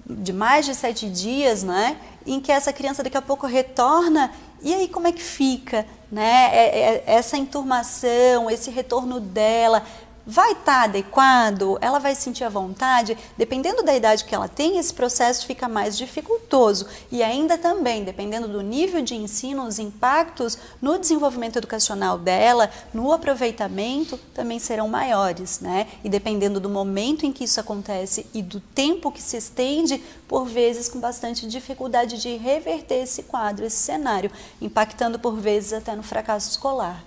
de mais de 7 dias, né? Em que essa criança daqui a pouco retorna, e aí como é que fica, né? Essa enturmação, esse retorno dela, vai estar adequado? Ela vai sentir à vontade? Dependendo da idade que ela tem, esse processo fica mais dificultoso. E ainda também, dependendo do nível de ensino, os impactos no desenvolvimento educacional dela, no aproveitamento, também serão maiores, né? E dependendo do momento em que isso acontece e do tempo que se estende, por vezes com bastante dificuldade de reverter esse quadro, esse cenário, impactando por vezes até no fracasso escolar.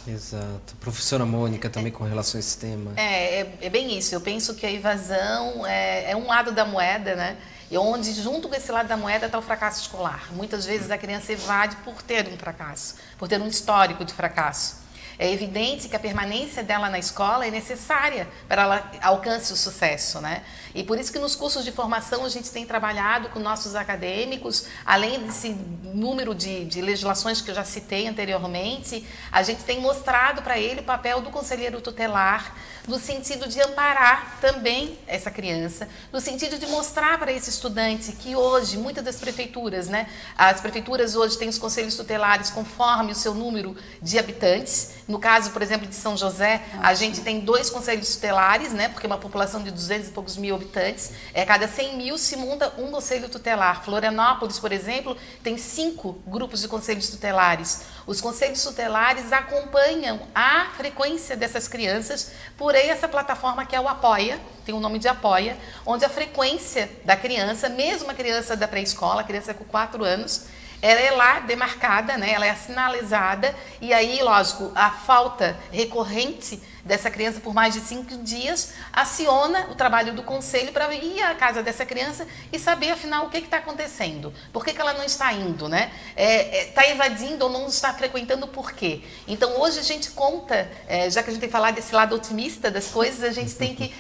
Exato. Professora Mônica, também com relação a esse tema. É bem isso. Eu penso que a evasão é um lado da moeda, né? E onde, junto com esse lado da moeda, está o fracasso escolar. Muitas vezes a criança evade por ter um fracasso, por ter um histórico de fracasso. É evidente que a permanência dela na escola é necessária para ela alcance o sucesso, né? E por isso que nos cursos de formação a gente tem trabalhado com nossos acadêmicos, além desse número de legislações que eu já citei anteriormente, a gente tem mostrado para ele o papel do conselheiro tutelar, no sentido de amparar também essa criança, no sentido de mostrar para esse estudante que hoje, muitas das prefeituras, né? As prefeituras hoje têm os conselhos tutelares conforme o seu número de habitantes. No caso, por exemplo, de São José, a gente tem 2 conselhos tutelares, né? Porque é uma população de 200 e poucos mil habitantes, cada 100 mil se monta um conselho tutelar. Florianópolis, por exemplo, tem 5 grupos de conselhos tutelares. Os conselhos tutelares acompanham a frequência dessas crianças por essa plataforma que é o Apoia, tem o nome de Apoia, onde a frequência da criança, mesmo a criança da pré-escola, a criança com 4 anos, ela é lá demarcada, né? Ela é sinalizada, e aí, lógico, a falta recorrente dessa criança por mais de 5 dias aciona o trabalho do conselho para ir à casa dessa criança e saber, afinal, o que está acontecendo. Por que ela não está indo, né? Está evadindo ou não está frequentando por quê? Então, hoje a gente conta, já que a gente tem falado desse lado otimista das coisas, a gente tem que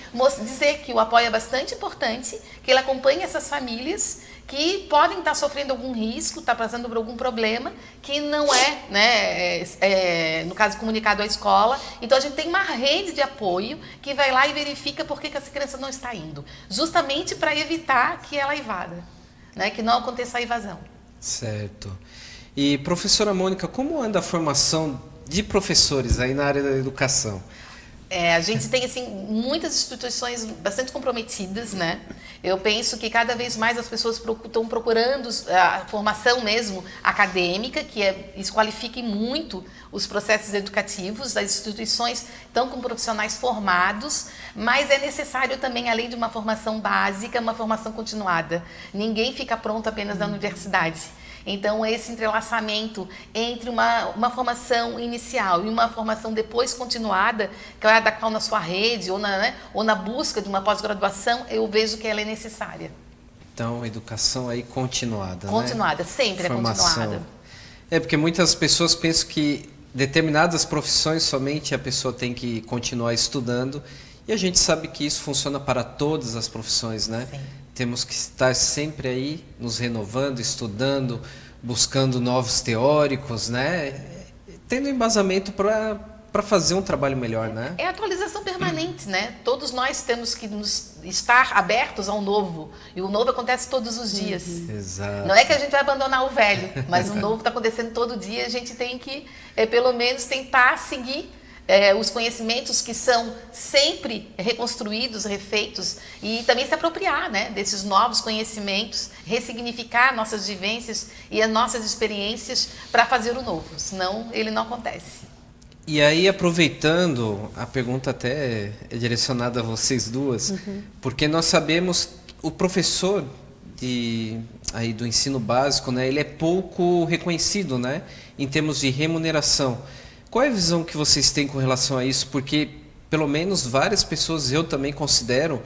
dizer que o apoio é bastante importante, que ele acompanha essas famílias que podem estar sofrendo algum risco, estar passando por algum problema, que não é, né, no caso, comunicado à escola. Então, a gente tem uma rede de apoio que vai lá e verifica por que essa criança não está indo, justamente para evitar que ela evada, né, que não aconteça a evasão. Certo. E, professora Mônica, como anda a formação de professores aí na área da educação? A gente tem, assim, muitas instituições bastante comprometidas, né? Eu penso que cada vez mais as pessoas estão procurando a formação mesmo acadêmica, que isso qualifique muito os processos educativos. As instituições estão com profissionais formados, mas é necessário também, além de uma formação básica, uma formação continuada. Ninguém fica pronto apenas na universidade. Então, esse entrelaçamento entre uma formação inicial e uma formação depois continuada, cada qual na sua rede ou na busca de uma pós-graduação, eu vejo que ela é necessária. Então, educação aí continuada, continuada, né? Sempre Formação. É continuada. Porque muitas pessoas pensam que determinadas profissões somente a pessoa tem que continuar estudando E a gente sabe que isso funciona para todas as profissões, né? Sim. Temos que estar sempre aí nos renovando, estudando, buscando novos teóricos, né? Tendo embasamento para fazer um trabalho melhor, né? É atualização permanente, né? Todos nós temos que estar abertos ao novo. E o novo acontece todos os dias. Exato. Não é que a gente vai abandonar o velho, mas o novo está acontecendo todo dia. A gente tem que, pelo menos, tentar seguir os conhecimentos que são sempre reconstruídos, refeitos, e também se apropriar, né, desses novos conhecimentos, ressignificar nossas vivências e as nossas experiências para fazer o novo, senão ele não acontece. E aí, aproveitando, a pergunta até é direcionada a vocês duas, porque nós sabemos o professor aí do ensino básico, né, ele é pouco reconhecido, né, em termos de remuneração. Qual é a visão que vocês têm com relação a isso? Porque, pelo menos, várias pessoas, eu também considero,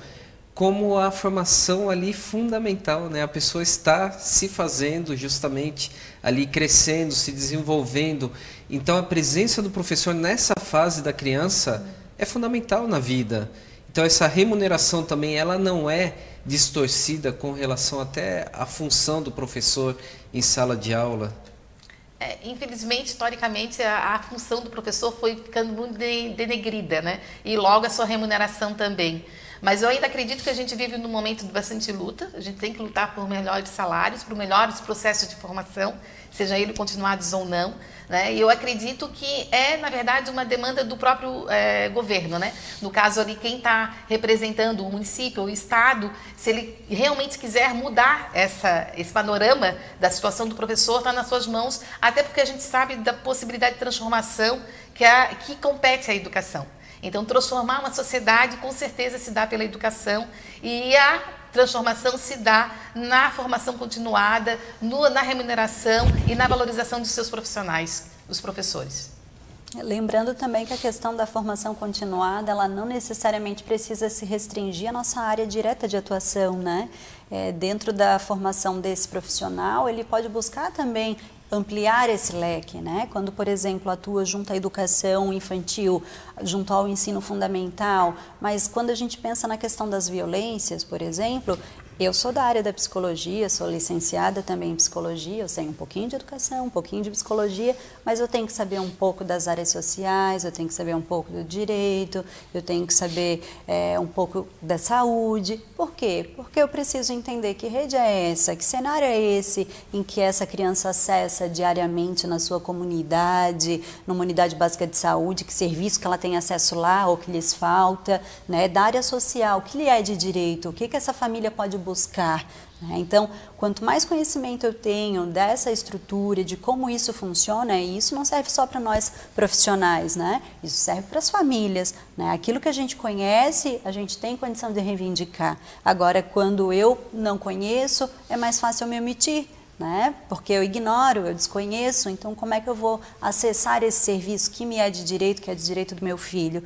como a formação ali fundamental, né? A pessoa está se fazendo justamente ali, crescendo, se desenvolvendo. Então, a presença do professor nessa fase da criança é fundamental na vida. Então, essa remuneração também, ela não é distorcida com relação até à função do professor em sala de aula. Infelizmente, historicamente, a função do professor foi ficando muito denegrida, né? E logo a sua remuneração também. Mas eu ainda acredito que a gente vive num momento de bastante luta. A gente tem que lutar por melhores salários, por melhores processos de formação, seja ele continuados ou não, né? E eu acredito que na verdade, uma demanda do próprio governo, né? No caso ali, quem está representando o município ou o estado, se ele realmente quiser mudar esse panorama da situação do professor, está nas suas mãos, até porque a gente sabe da possibilidade de transformação que compete à educação. Então, transformar uma sociedade, com certeza, se dá pela educação, e a transformação se dá na formação continuada, na remuneração e na valorização dos seus profissionais, os professores. Lembrando também que a questão da formação continuada, ela não necessariamente precisa se restringir à nossa área direta de atuação, né? Dentro da formação desse profissional, ele pode buscar também ampliar esse leque, né? Quando, por exemplo, atua junto à educação infantil, junto ao ensino fundamental, mas quando a gente pensa na questão das violências, por exemplo, eu sou da área da psicologia, sou licenciada também em psicologia, eu sei um pouquinho de educação, um pouquinho de psicologia, mas eu tenho que saber um pouco das áreas sociais, eu tenho que saber um pouco do direito, eu tenho que saber um pouco da saúde. Por quê? Porque eu preciso entender que rede é essa, que cenário é esse em que essa criança acessa diariamente na sua comunidade, numa unidade básica de saúde, que serviço que ela tem acesso lá ou que lhes falta, né? Da área social, o que lhe é de direito, o que essa família pode buscar, né? Então, quanto mais conhecimento eu tenho dessa estrutura, de como isso funciona, e isso não serve só para nós profissionais, né? Isso serve para as famílias, né? Aquilo que a gente conhece, a gente tem condição de reivindicar. Agora, quando eu não conheço, é mais fácil eu me omitir, né? Porque eu ignoro, eu desconheço, então como é que eu vou acessar esse serviço que me é de direito, que é de direito do meu filho?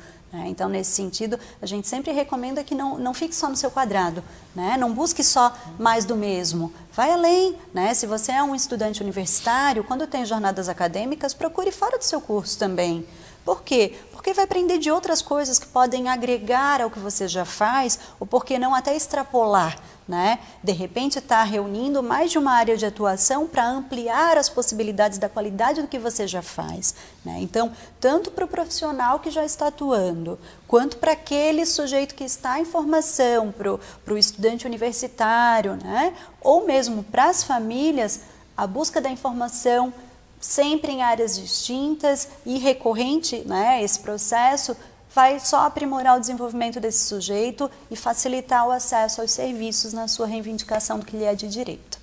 Então, nesse sentido, a gente sempre recomenda que não fique só no seu quadrado, né? Não busque só mais do mesmo, vai além, né? Se você é um estudante universitário, quando tem jornadas acadêmicas, procure fora do seu curso também. Por quê? Porque vai aprender de outras coisas que podem agregar ao que você já faz, ou por que não até extrapolar, né? De repente está reunindo mais de uma área de atuação para ampliar as possibilidades da qualidade do que você já faz, né? Então, tanto para o profissional que já está atuando, quanto para aquele sujeito que está em formação, para o estudante universitário, né? Ou mesmo para as famílias, a busca da informação sempre em áreas distintas e recorrente, né? Esse processo vai só aprimorar o desenvolvimento desse sujeito e facilitar o acesso aos serviços na sua reivindicação do que lhe é de direito.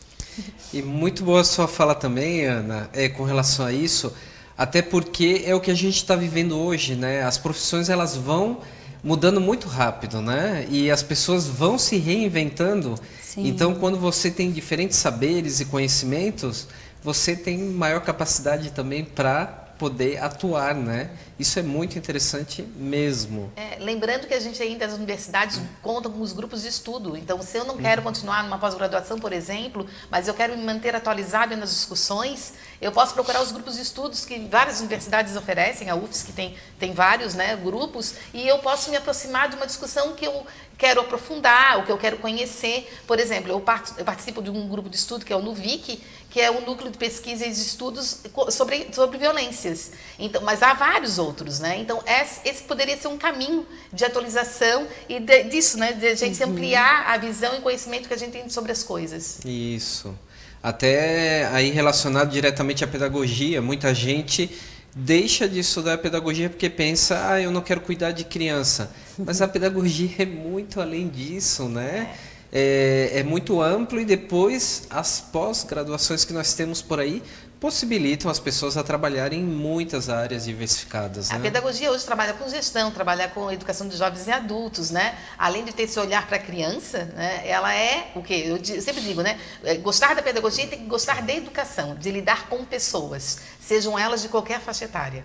E muito boa a sua fala também, Ana, com relação a isso, até porque é o que a gente está vivendo hoje, né? As profissões, elas vão mudando muito rápido, né? E as pessoas vão se reinventando. Sim. Então, quando você tem diferentes saberes e conhecimentos, você tem maior capacidade também para poder atuar, né? Isso é muito interessante mesmo. Lembrando que a gente ainda, as universidades contam com os grupos de estudo. Então, se eu não quero continuar numa pós-graduação, por exemplo, mas eu quero me manter atualizado nas discussões, eu posso procurar os grupos de estudos que várias universidades oferecem, a UFSC que tem vários, né, grupos, e eu posso me aproximar de uma discussão que eu quero aprofundar, o que eu quero conhecer. Por exemplo, eu participo de um grupo de estudo que é o NUVIC, que é o Núcleo de Pesquisa e de Estudos sobre Violências. Então, mas há vários outros, né? Então, esse poderia ser um caminho de atualização e disso, né? De a gente ampliar a visão e conhecimento que a gente tem sobre as coisas. Isso. Até aí relacionado diretamente à pedagogia, muita gente deixa de estudar a pedagogia porque pensa, eu não quero cuidar de criança. Mas a pedagogia é muito além disso, né? É muito amplo, e depois as pós-graduações que nós temos por aí possibilitam as pessoas a trabalharem em muitas áreas diversificadas. Né? A pedagogia hoje trabalha com gestão, trabalha com educação de jovens e adultos, né? Além de ter esse olhar para a criança, né? Ela é o quê? Eu sempre digo, né? Gostar da pedagogia tem que gostar da educação, de lidar com pessoas, sejam elas de qualquer faixa etária.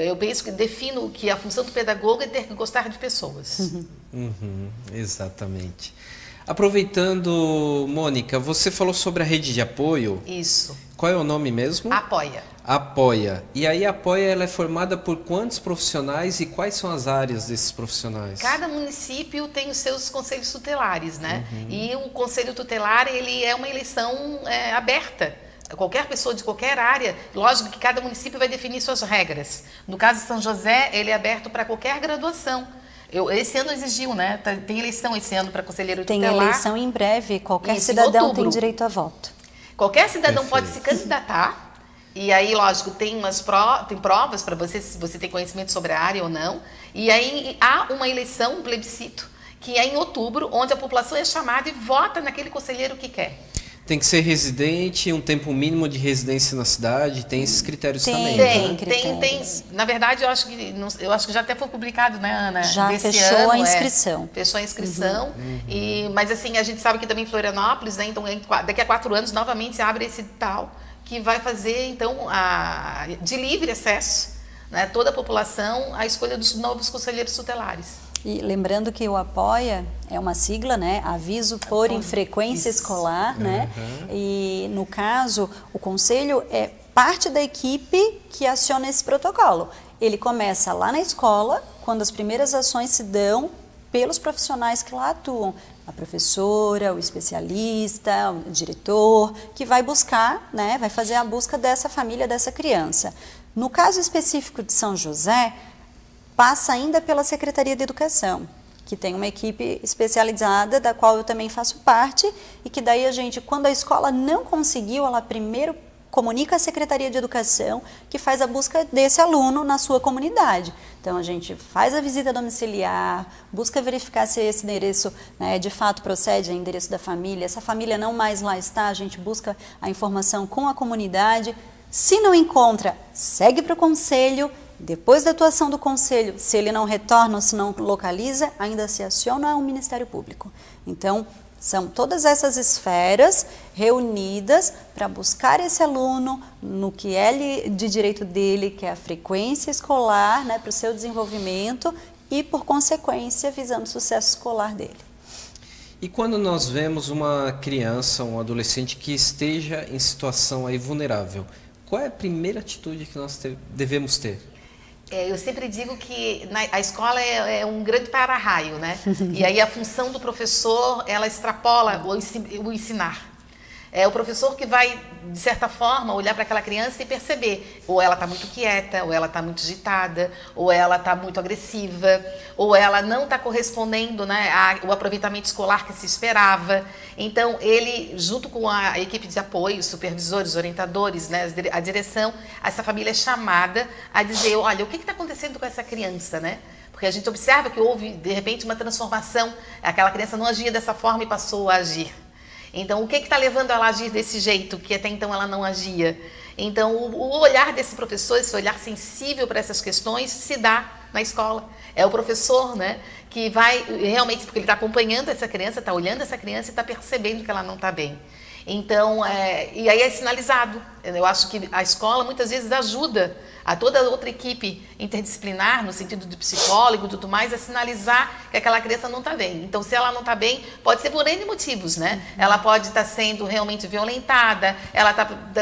Eu penso que defino que a função do pedagogo é ter que gostar de pessoas. Exatamente. Aproveitando, Mônica, você falou sobre a rede de apoio. Isso. Qual é o nome mesmo? Apoia. Apoia. E aí a Apoia, ela é formada por quantos profissionais e quais são as áreas desses profissionais? Cada município tem os seus conselhos tutelares, né? E o conselho tutelar, ele é uma eleição aberta. Qualquer pessoa de qualquer área, lógico que cada município vai definir suas regras. No caso de São José, ele é aberto para qualquer graduação. Esse ano exigiu, né? Tem eleição esse ano para conselheiro tutelar. Tem eleição em breve, qualquer cidadão tem direito a voto. Qualquer cidadão pode se candidatar, e aí, lógico, tem provas para você, se você tem conhecimento sobre a área ou não, e aí há uma eleição, um plebiscito, que é em outubro, onde a população é chamada e vota naquele conselheiro que quer. Tem que ser residente, um tempo mínimo de residência na cidade, tem esses critérios também. Tem. Na verdade, eu acho que já até foi publicado, né, Ana? Já fechou a inscrição. Fechou a inscrição. Mas assim, a gente sabe que também em Florianópolis, né? Então daqui a 4 anos novamente se abre esse tal que vai fazer, então, de livre acesso, né, toda a população à escolha dos novos conselheiros tutelares. E lembrando que o Apoia é uma sigla, né? Aviso por infrequência escolar, né? E no caso, o conselho é parte da equipe que aciona esse protocolo. Ele começa lá na escola, quando as primeiras ações se dão pelos profissionais que lá atuam. A professora, o especialista, o diretor, que vai buscar, né? Vai fazer a busca dessa família, dessa criança. No caso específico de São José, passa ainda pela Secretaria de Educação, que tem uma equipe especializada, da qual eu também faço parte, e que daí a gente, quando a escola não conseguiu, ela primeiro comunica à Secretaria de Educação, que faz a busca desse aluno na sua comunidade. Então, a gente faz a visita domiciliar, busca verificar se esse endereço, né, de fato procede ao endereço da família. Se a família não mais lá está, a gente busca a informação com a comunidade. Se não encontra, segue para o conselho. Depois da atuação do conselho, se ele não retorna ou se não localiza, ainda se aciona o Ministério Público. Então, são todas essas esferas reunidas para buscar esse aluno no que é de direito dele, que é a frequência escolar, né, para o seu desenvolvimento e, por consequência, visando o sucesso escolar dele. E quando nós vemos uma criança, um adolescente que esteja em situação aí vulnerável, qual é a primeira atitude que nós devemos ter? Eu sempre digo que a escola é um grande para-raio, né? E aí a função do professor, ela extrapola o ensinar. É o professor que vai, de certa forma, olhar para aquela criança e perceber, ou ela está muito quieta, ou ela está muito agitada, ou ela está muito agressiva, ou ela não está correspondendo, né, ao aproveitamento escolar que se esperava. Então, ele, junto com a equipe de apoio, supervisores, orientadores, né, a direção, essa família é chamada a dizer, olha, o que está acontecendo com essa criança, né? Porque a gente observa que houve, de repente, uma transformação, aquela criança não agia dessa forma e passou a agir. Então, o que está levando ela a agir desse jeito, que até então ela não agia? Então, o olhar desse professor, esse olhar sensível para essas questões, se dá na escola. É o professor, né, que vai realmente, porque ele está acompanhando essa criança, está olhando essa criança e está percebendo que ela não está bem. Então, e aí é sinalizado. Eu acho que a escola muitas vezes ajuda a toda a outra equipe interdisciplinar, no sentido de psicólogo e tudo mais, a sinalizar que aquela criança não está bem. Então, se ela não está bem, pode ser por N motivos, né? Ela pode estar sendo realmente violentada, ela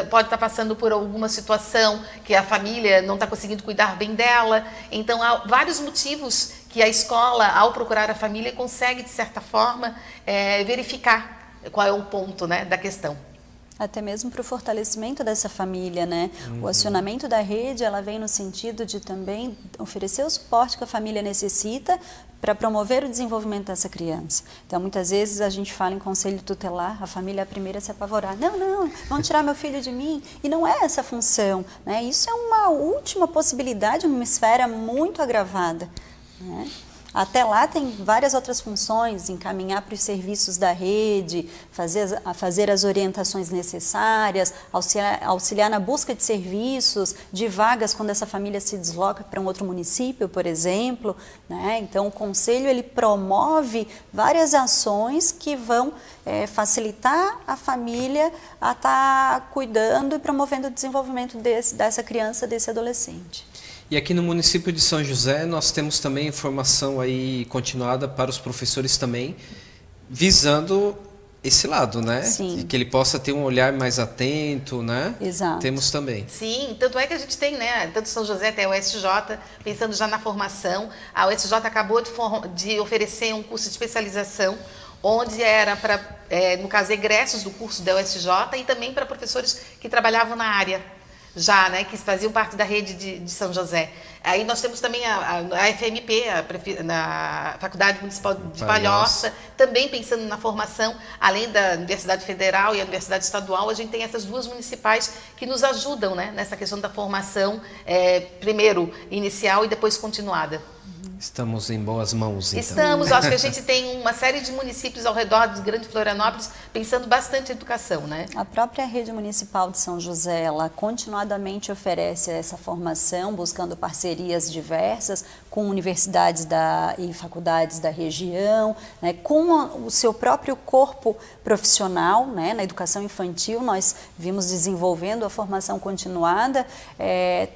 pode estar passando por alguma situação que a família não está conseguindo cuidar bem dela. Então, há vários motivos que a escola, ao procurar a família, consegue, de certa forma, verificar qual é o ponto, né, da questão. Até mesmo para o fortalecimento dessa família, né? O acionamento da rede, ela vem no sentido de também oferecer o suporte que a família necessita para promover o desenvolvimento dessa criança. Então, muitas vezes a gente fala em conselho tutelar, a família é a primeira a se apavorar. Não, vão tirar meu filho de mim. E não é essa a função, né? Isso é uma última possibilidade, uma esfera muito agravada, né? Até lá tem várias outras funções, encaminhar para os serviços da rede, fazer as orientações necessárias, auxiliar na busca de serviços, de vagas quando essa família se desloca para um outro município, por exemplo, né? Então o Conselho ele promove várias ações que vão facilitar a família a estar cuidando e promovendo o desenvolvimento dessa criança, desse adolescente. E aqui no município de São José nós temos também informação aí continuada para os professores também, visando esse lado, né? Sim. Que ele possa ter um olhar mais atento, né? Exato. Temos também. Sim, tanto é que a gente tem, né? Tanto São José até a USJ, pensando já na formação. A USJ acabou de oferecer um curso de especialização, onde era para, no caso, egressos do curso da USJ e também para professores que trabalhavam na área. Já, né, que faziam parte da rede de São José. Aí nós temos também a FMP, na Faculdade Municipal de Palhoça, também pensando na formação, além da Universidade Federal e a Universidade Estadual, a gente tem essas duas municipais que nos ajudam, né, nessa questão da formação, primeiro inicial e depois continuada. Estamos em boas mãos, então. Estamos, acho que a gente tem uma série de municípios ao redor de Grande Florianópolis pensando bastante em educação, né? A própria rede municipal de São José, ela continuadamente oferece essa formação, buscando parcerias diversas com universidades e faculdades da região, né, com o seu próprio corpo profissional, né, na educação infantil. Nós vimos desenvolvendo a formação continuada,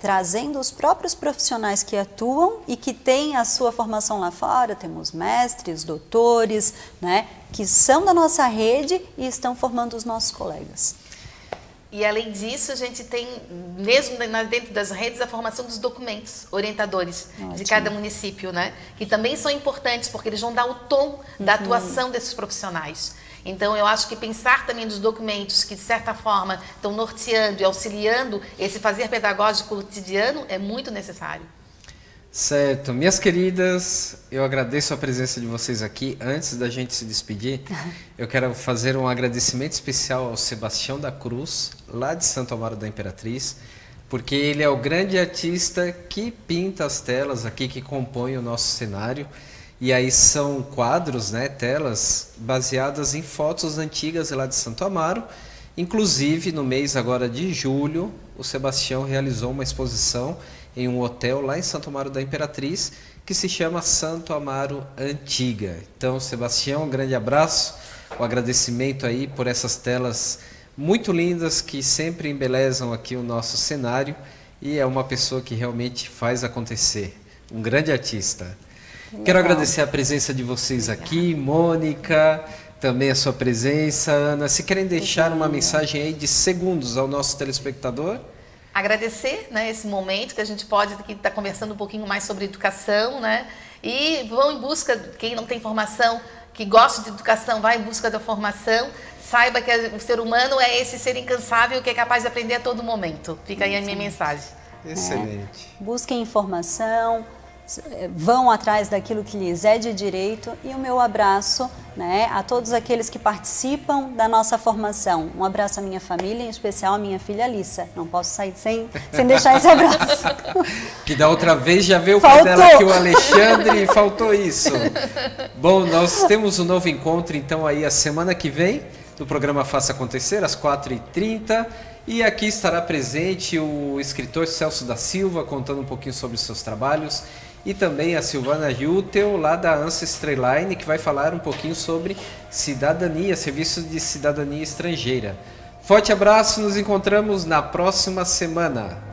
trazendo os próprios profissionais que atuam e que têm a sua formação lá fora. Temos mestres, doutores, né, que são da nossa rede e estão formando os nossos colegas. E além disso, a gente tem, mesmo dentro das redes, a formação dos documentos orientadores de cada município, né? Que também são importantes, porque eles vão dar o tom da atuação desses profissionais. Então, eu acho que pensar também nos documentos que, de certa forma, estão norteando e auxiliando esse fazer pedagógico cotidiano é muito necessário. Certo. Minhas queridas, eu agradeço a presença de vocês aqui. Antes da gente se despedir, eu quero fazer um agradecimento especial ao Sebastião da Cruz, lá de Santo Amaro da Imperatriz, porque ele é o grande artista que pinta as telas aqui, que compõem o nosso cenário. E aí são quadros, né, telas, baseadas em fotos antigas lá de Santo Amaro. Inclusive, no mês agora de julho, o Sebastião realizou uma exposição em um hotel lá em Santo Amaro da Imperatriz, que se chama Santo Amaro Antiga. Então, Sebastião, um grande abraço, o agradecimento aí por essas telas muito lindas que sempre embelezam aqui o nosso cenário, e é uma pessoa que realmente faz acontecer, um grande artista. Legal. Quero agradecer a presença de vocês aqui, Mônica, também a sua presença, Ana. Se querem deixar uma mensagem aí de segundos ao nosso telespectador? Agradecer, né, esse momento que a gente pode estar conversando um pouquinho mais sobre educação, né? E vão em busca, quem não tem formação, que gosta de educação, vai em busca da formação. Saiba que o ser humano é esse ser incansável que é capaz de aprender a todo momento. Fica aí a minha mensagem. Excelente. Busquem informação, vão atrás daquilo que lhes é de direito, e o meu abraço, né, a todos aqueles que participam da nossa formação. Um abraço à minha família, em especial à minha filha Alissa. Não posso sair sem deixar esse abraço. Que da outra vez já veio o pai dela aqui, o Alexandre, e faltou isso. Bom, nós temos um novo encontro, então, aí a semana que vem, do programa Faça Acontecer, às 4h30. E aqui estará presente o escritor Celso da Silva, contando um pouquinho sobre os seus trabalhos. e também a Silvana Jutel, lá da Ancestry Line, que vai falar um pouquinho sobre cidadania, serviços de cidadania estrangeira. Forte abraço, nos encontramos na próxima semana.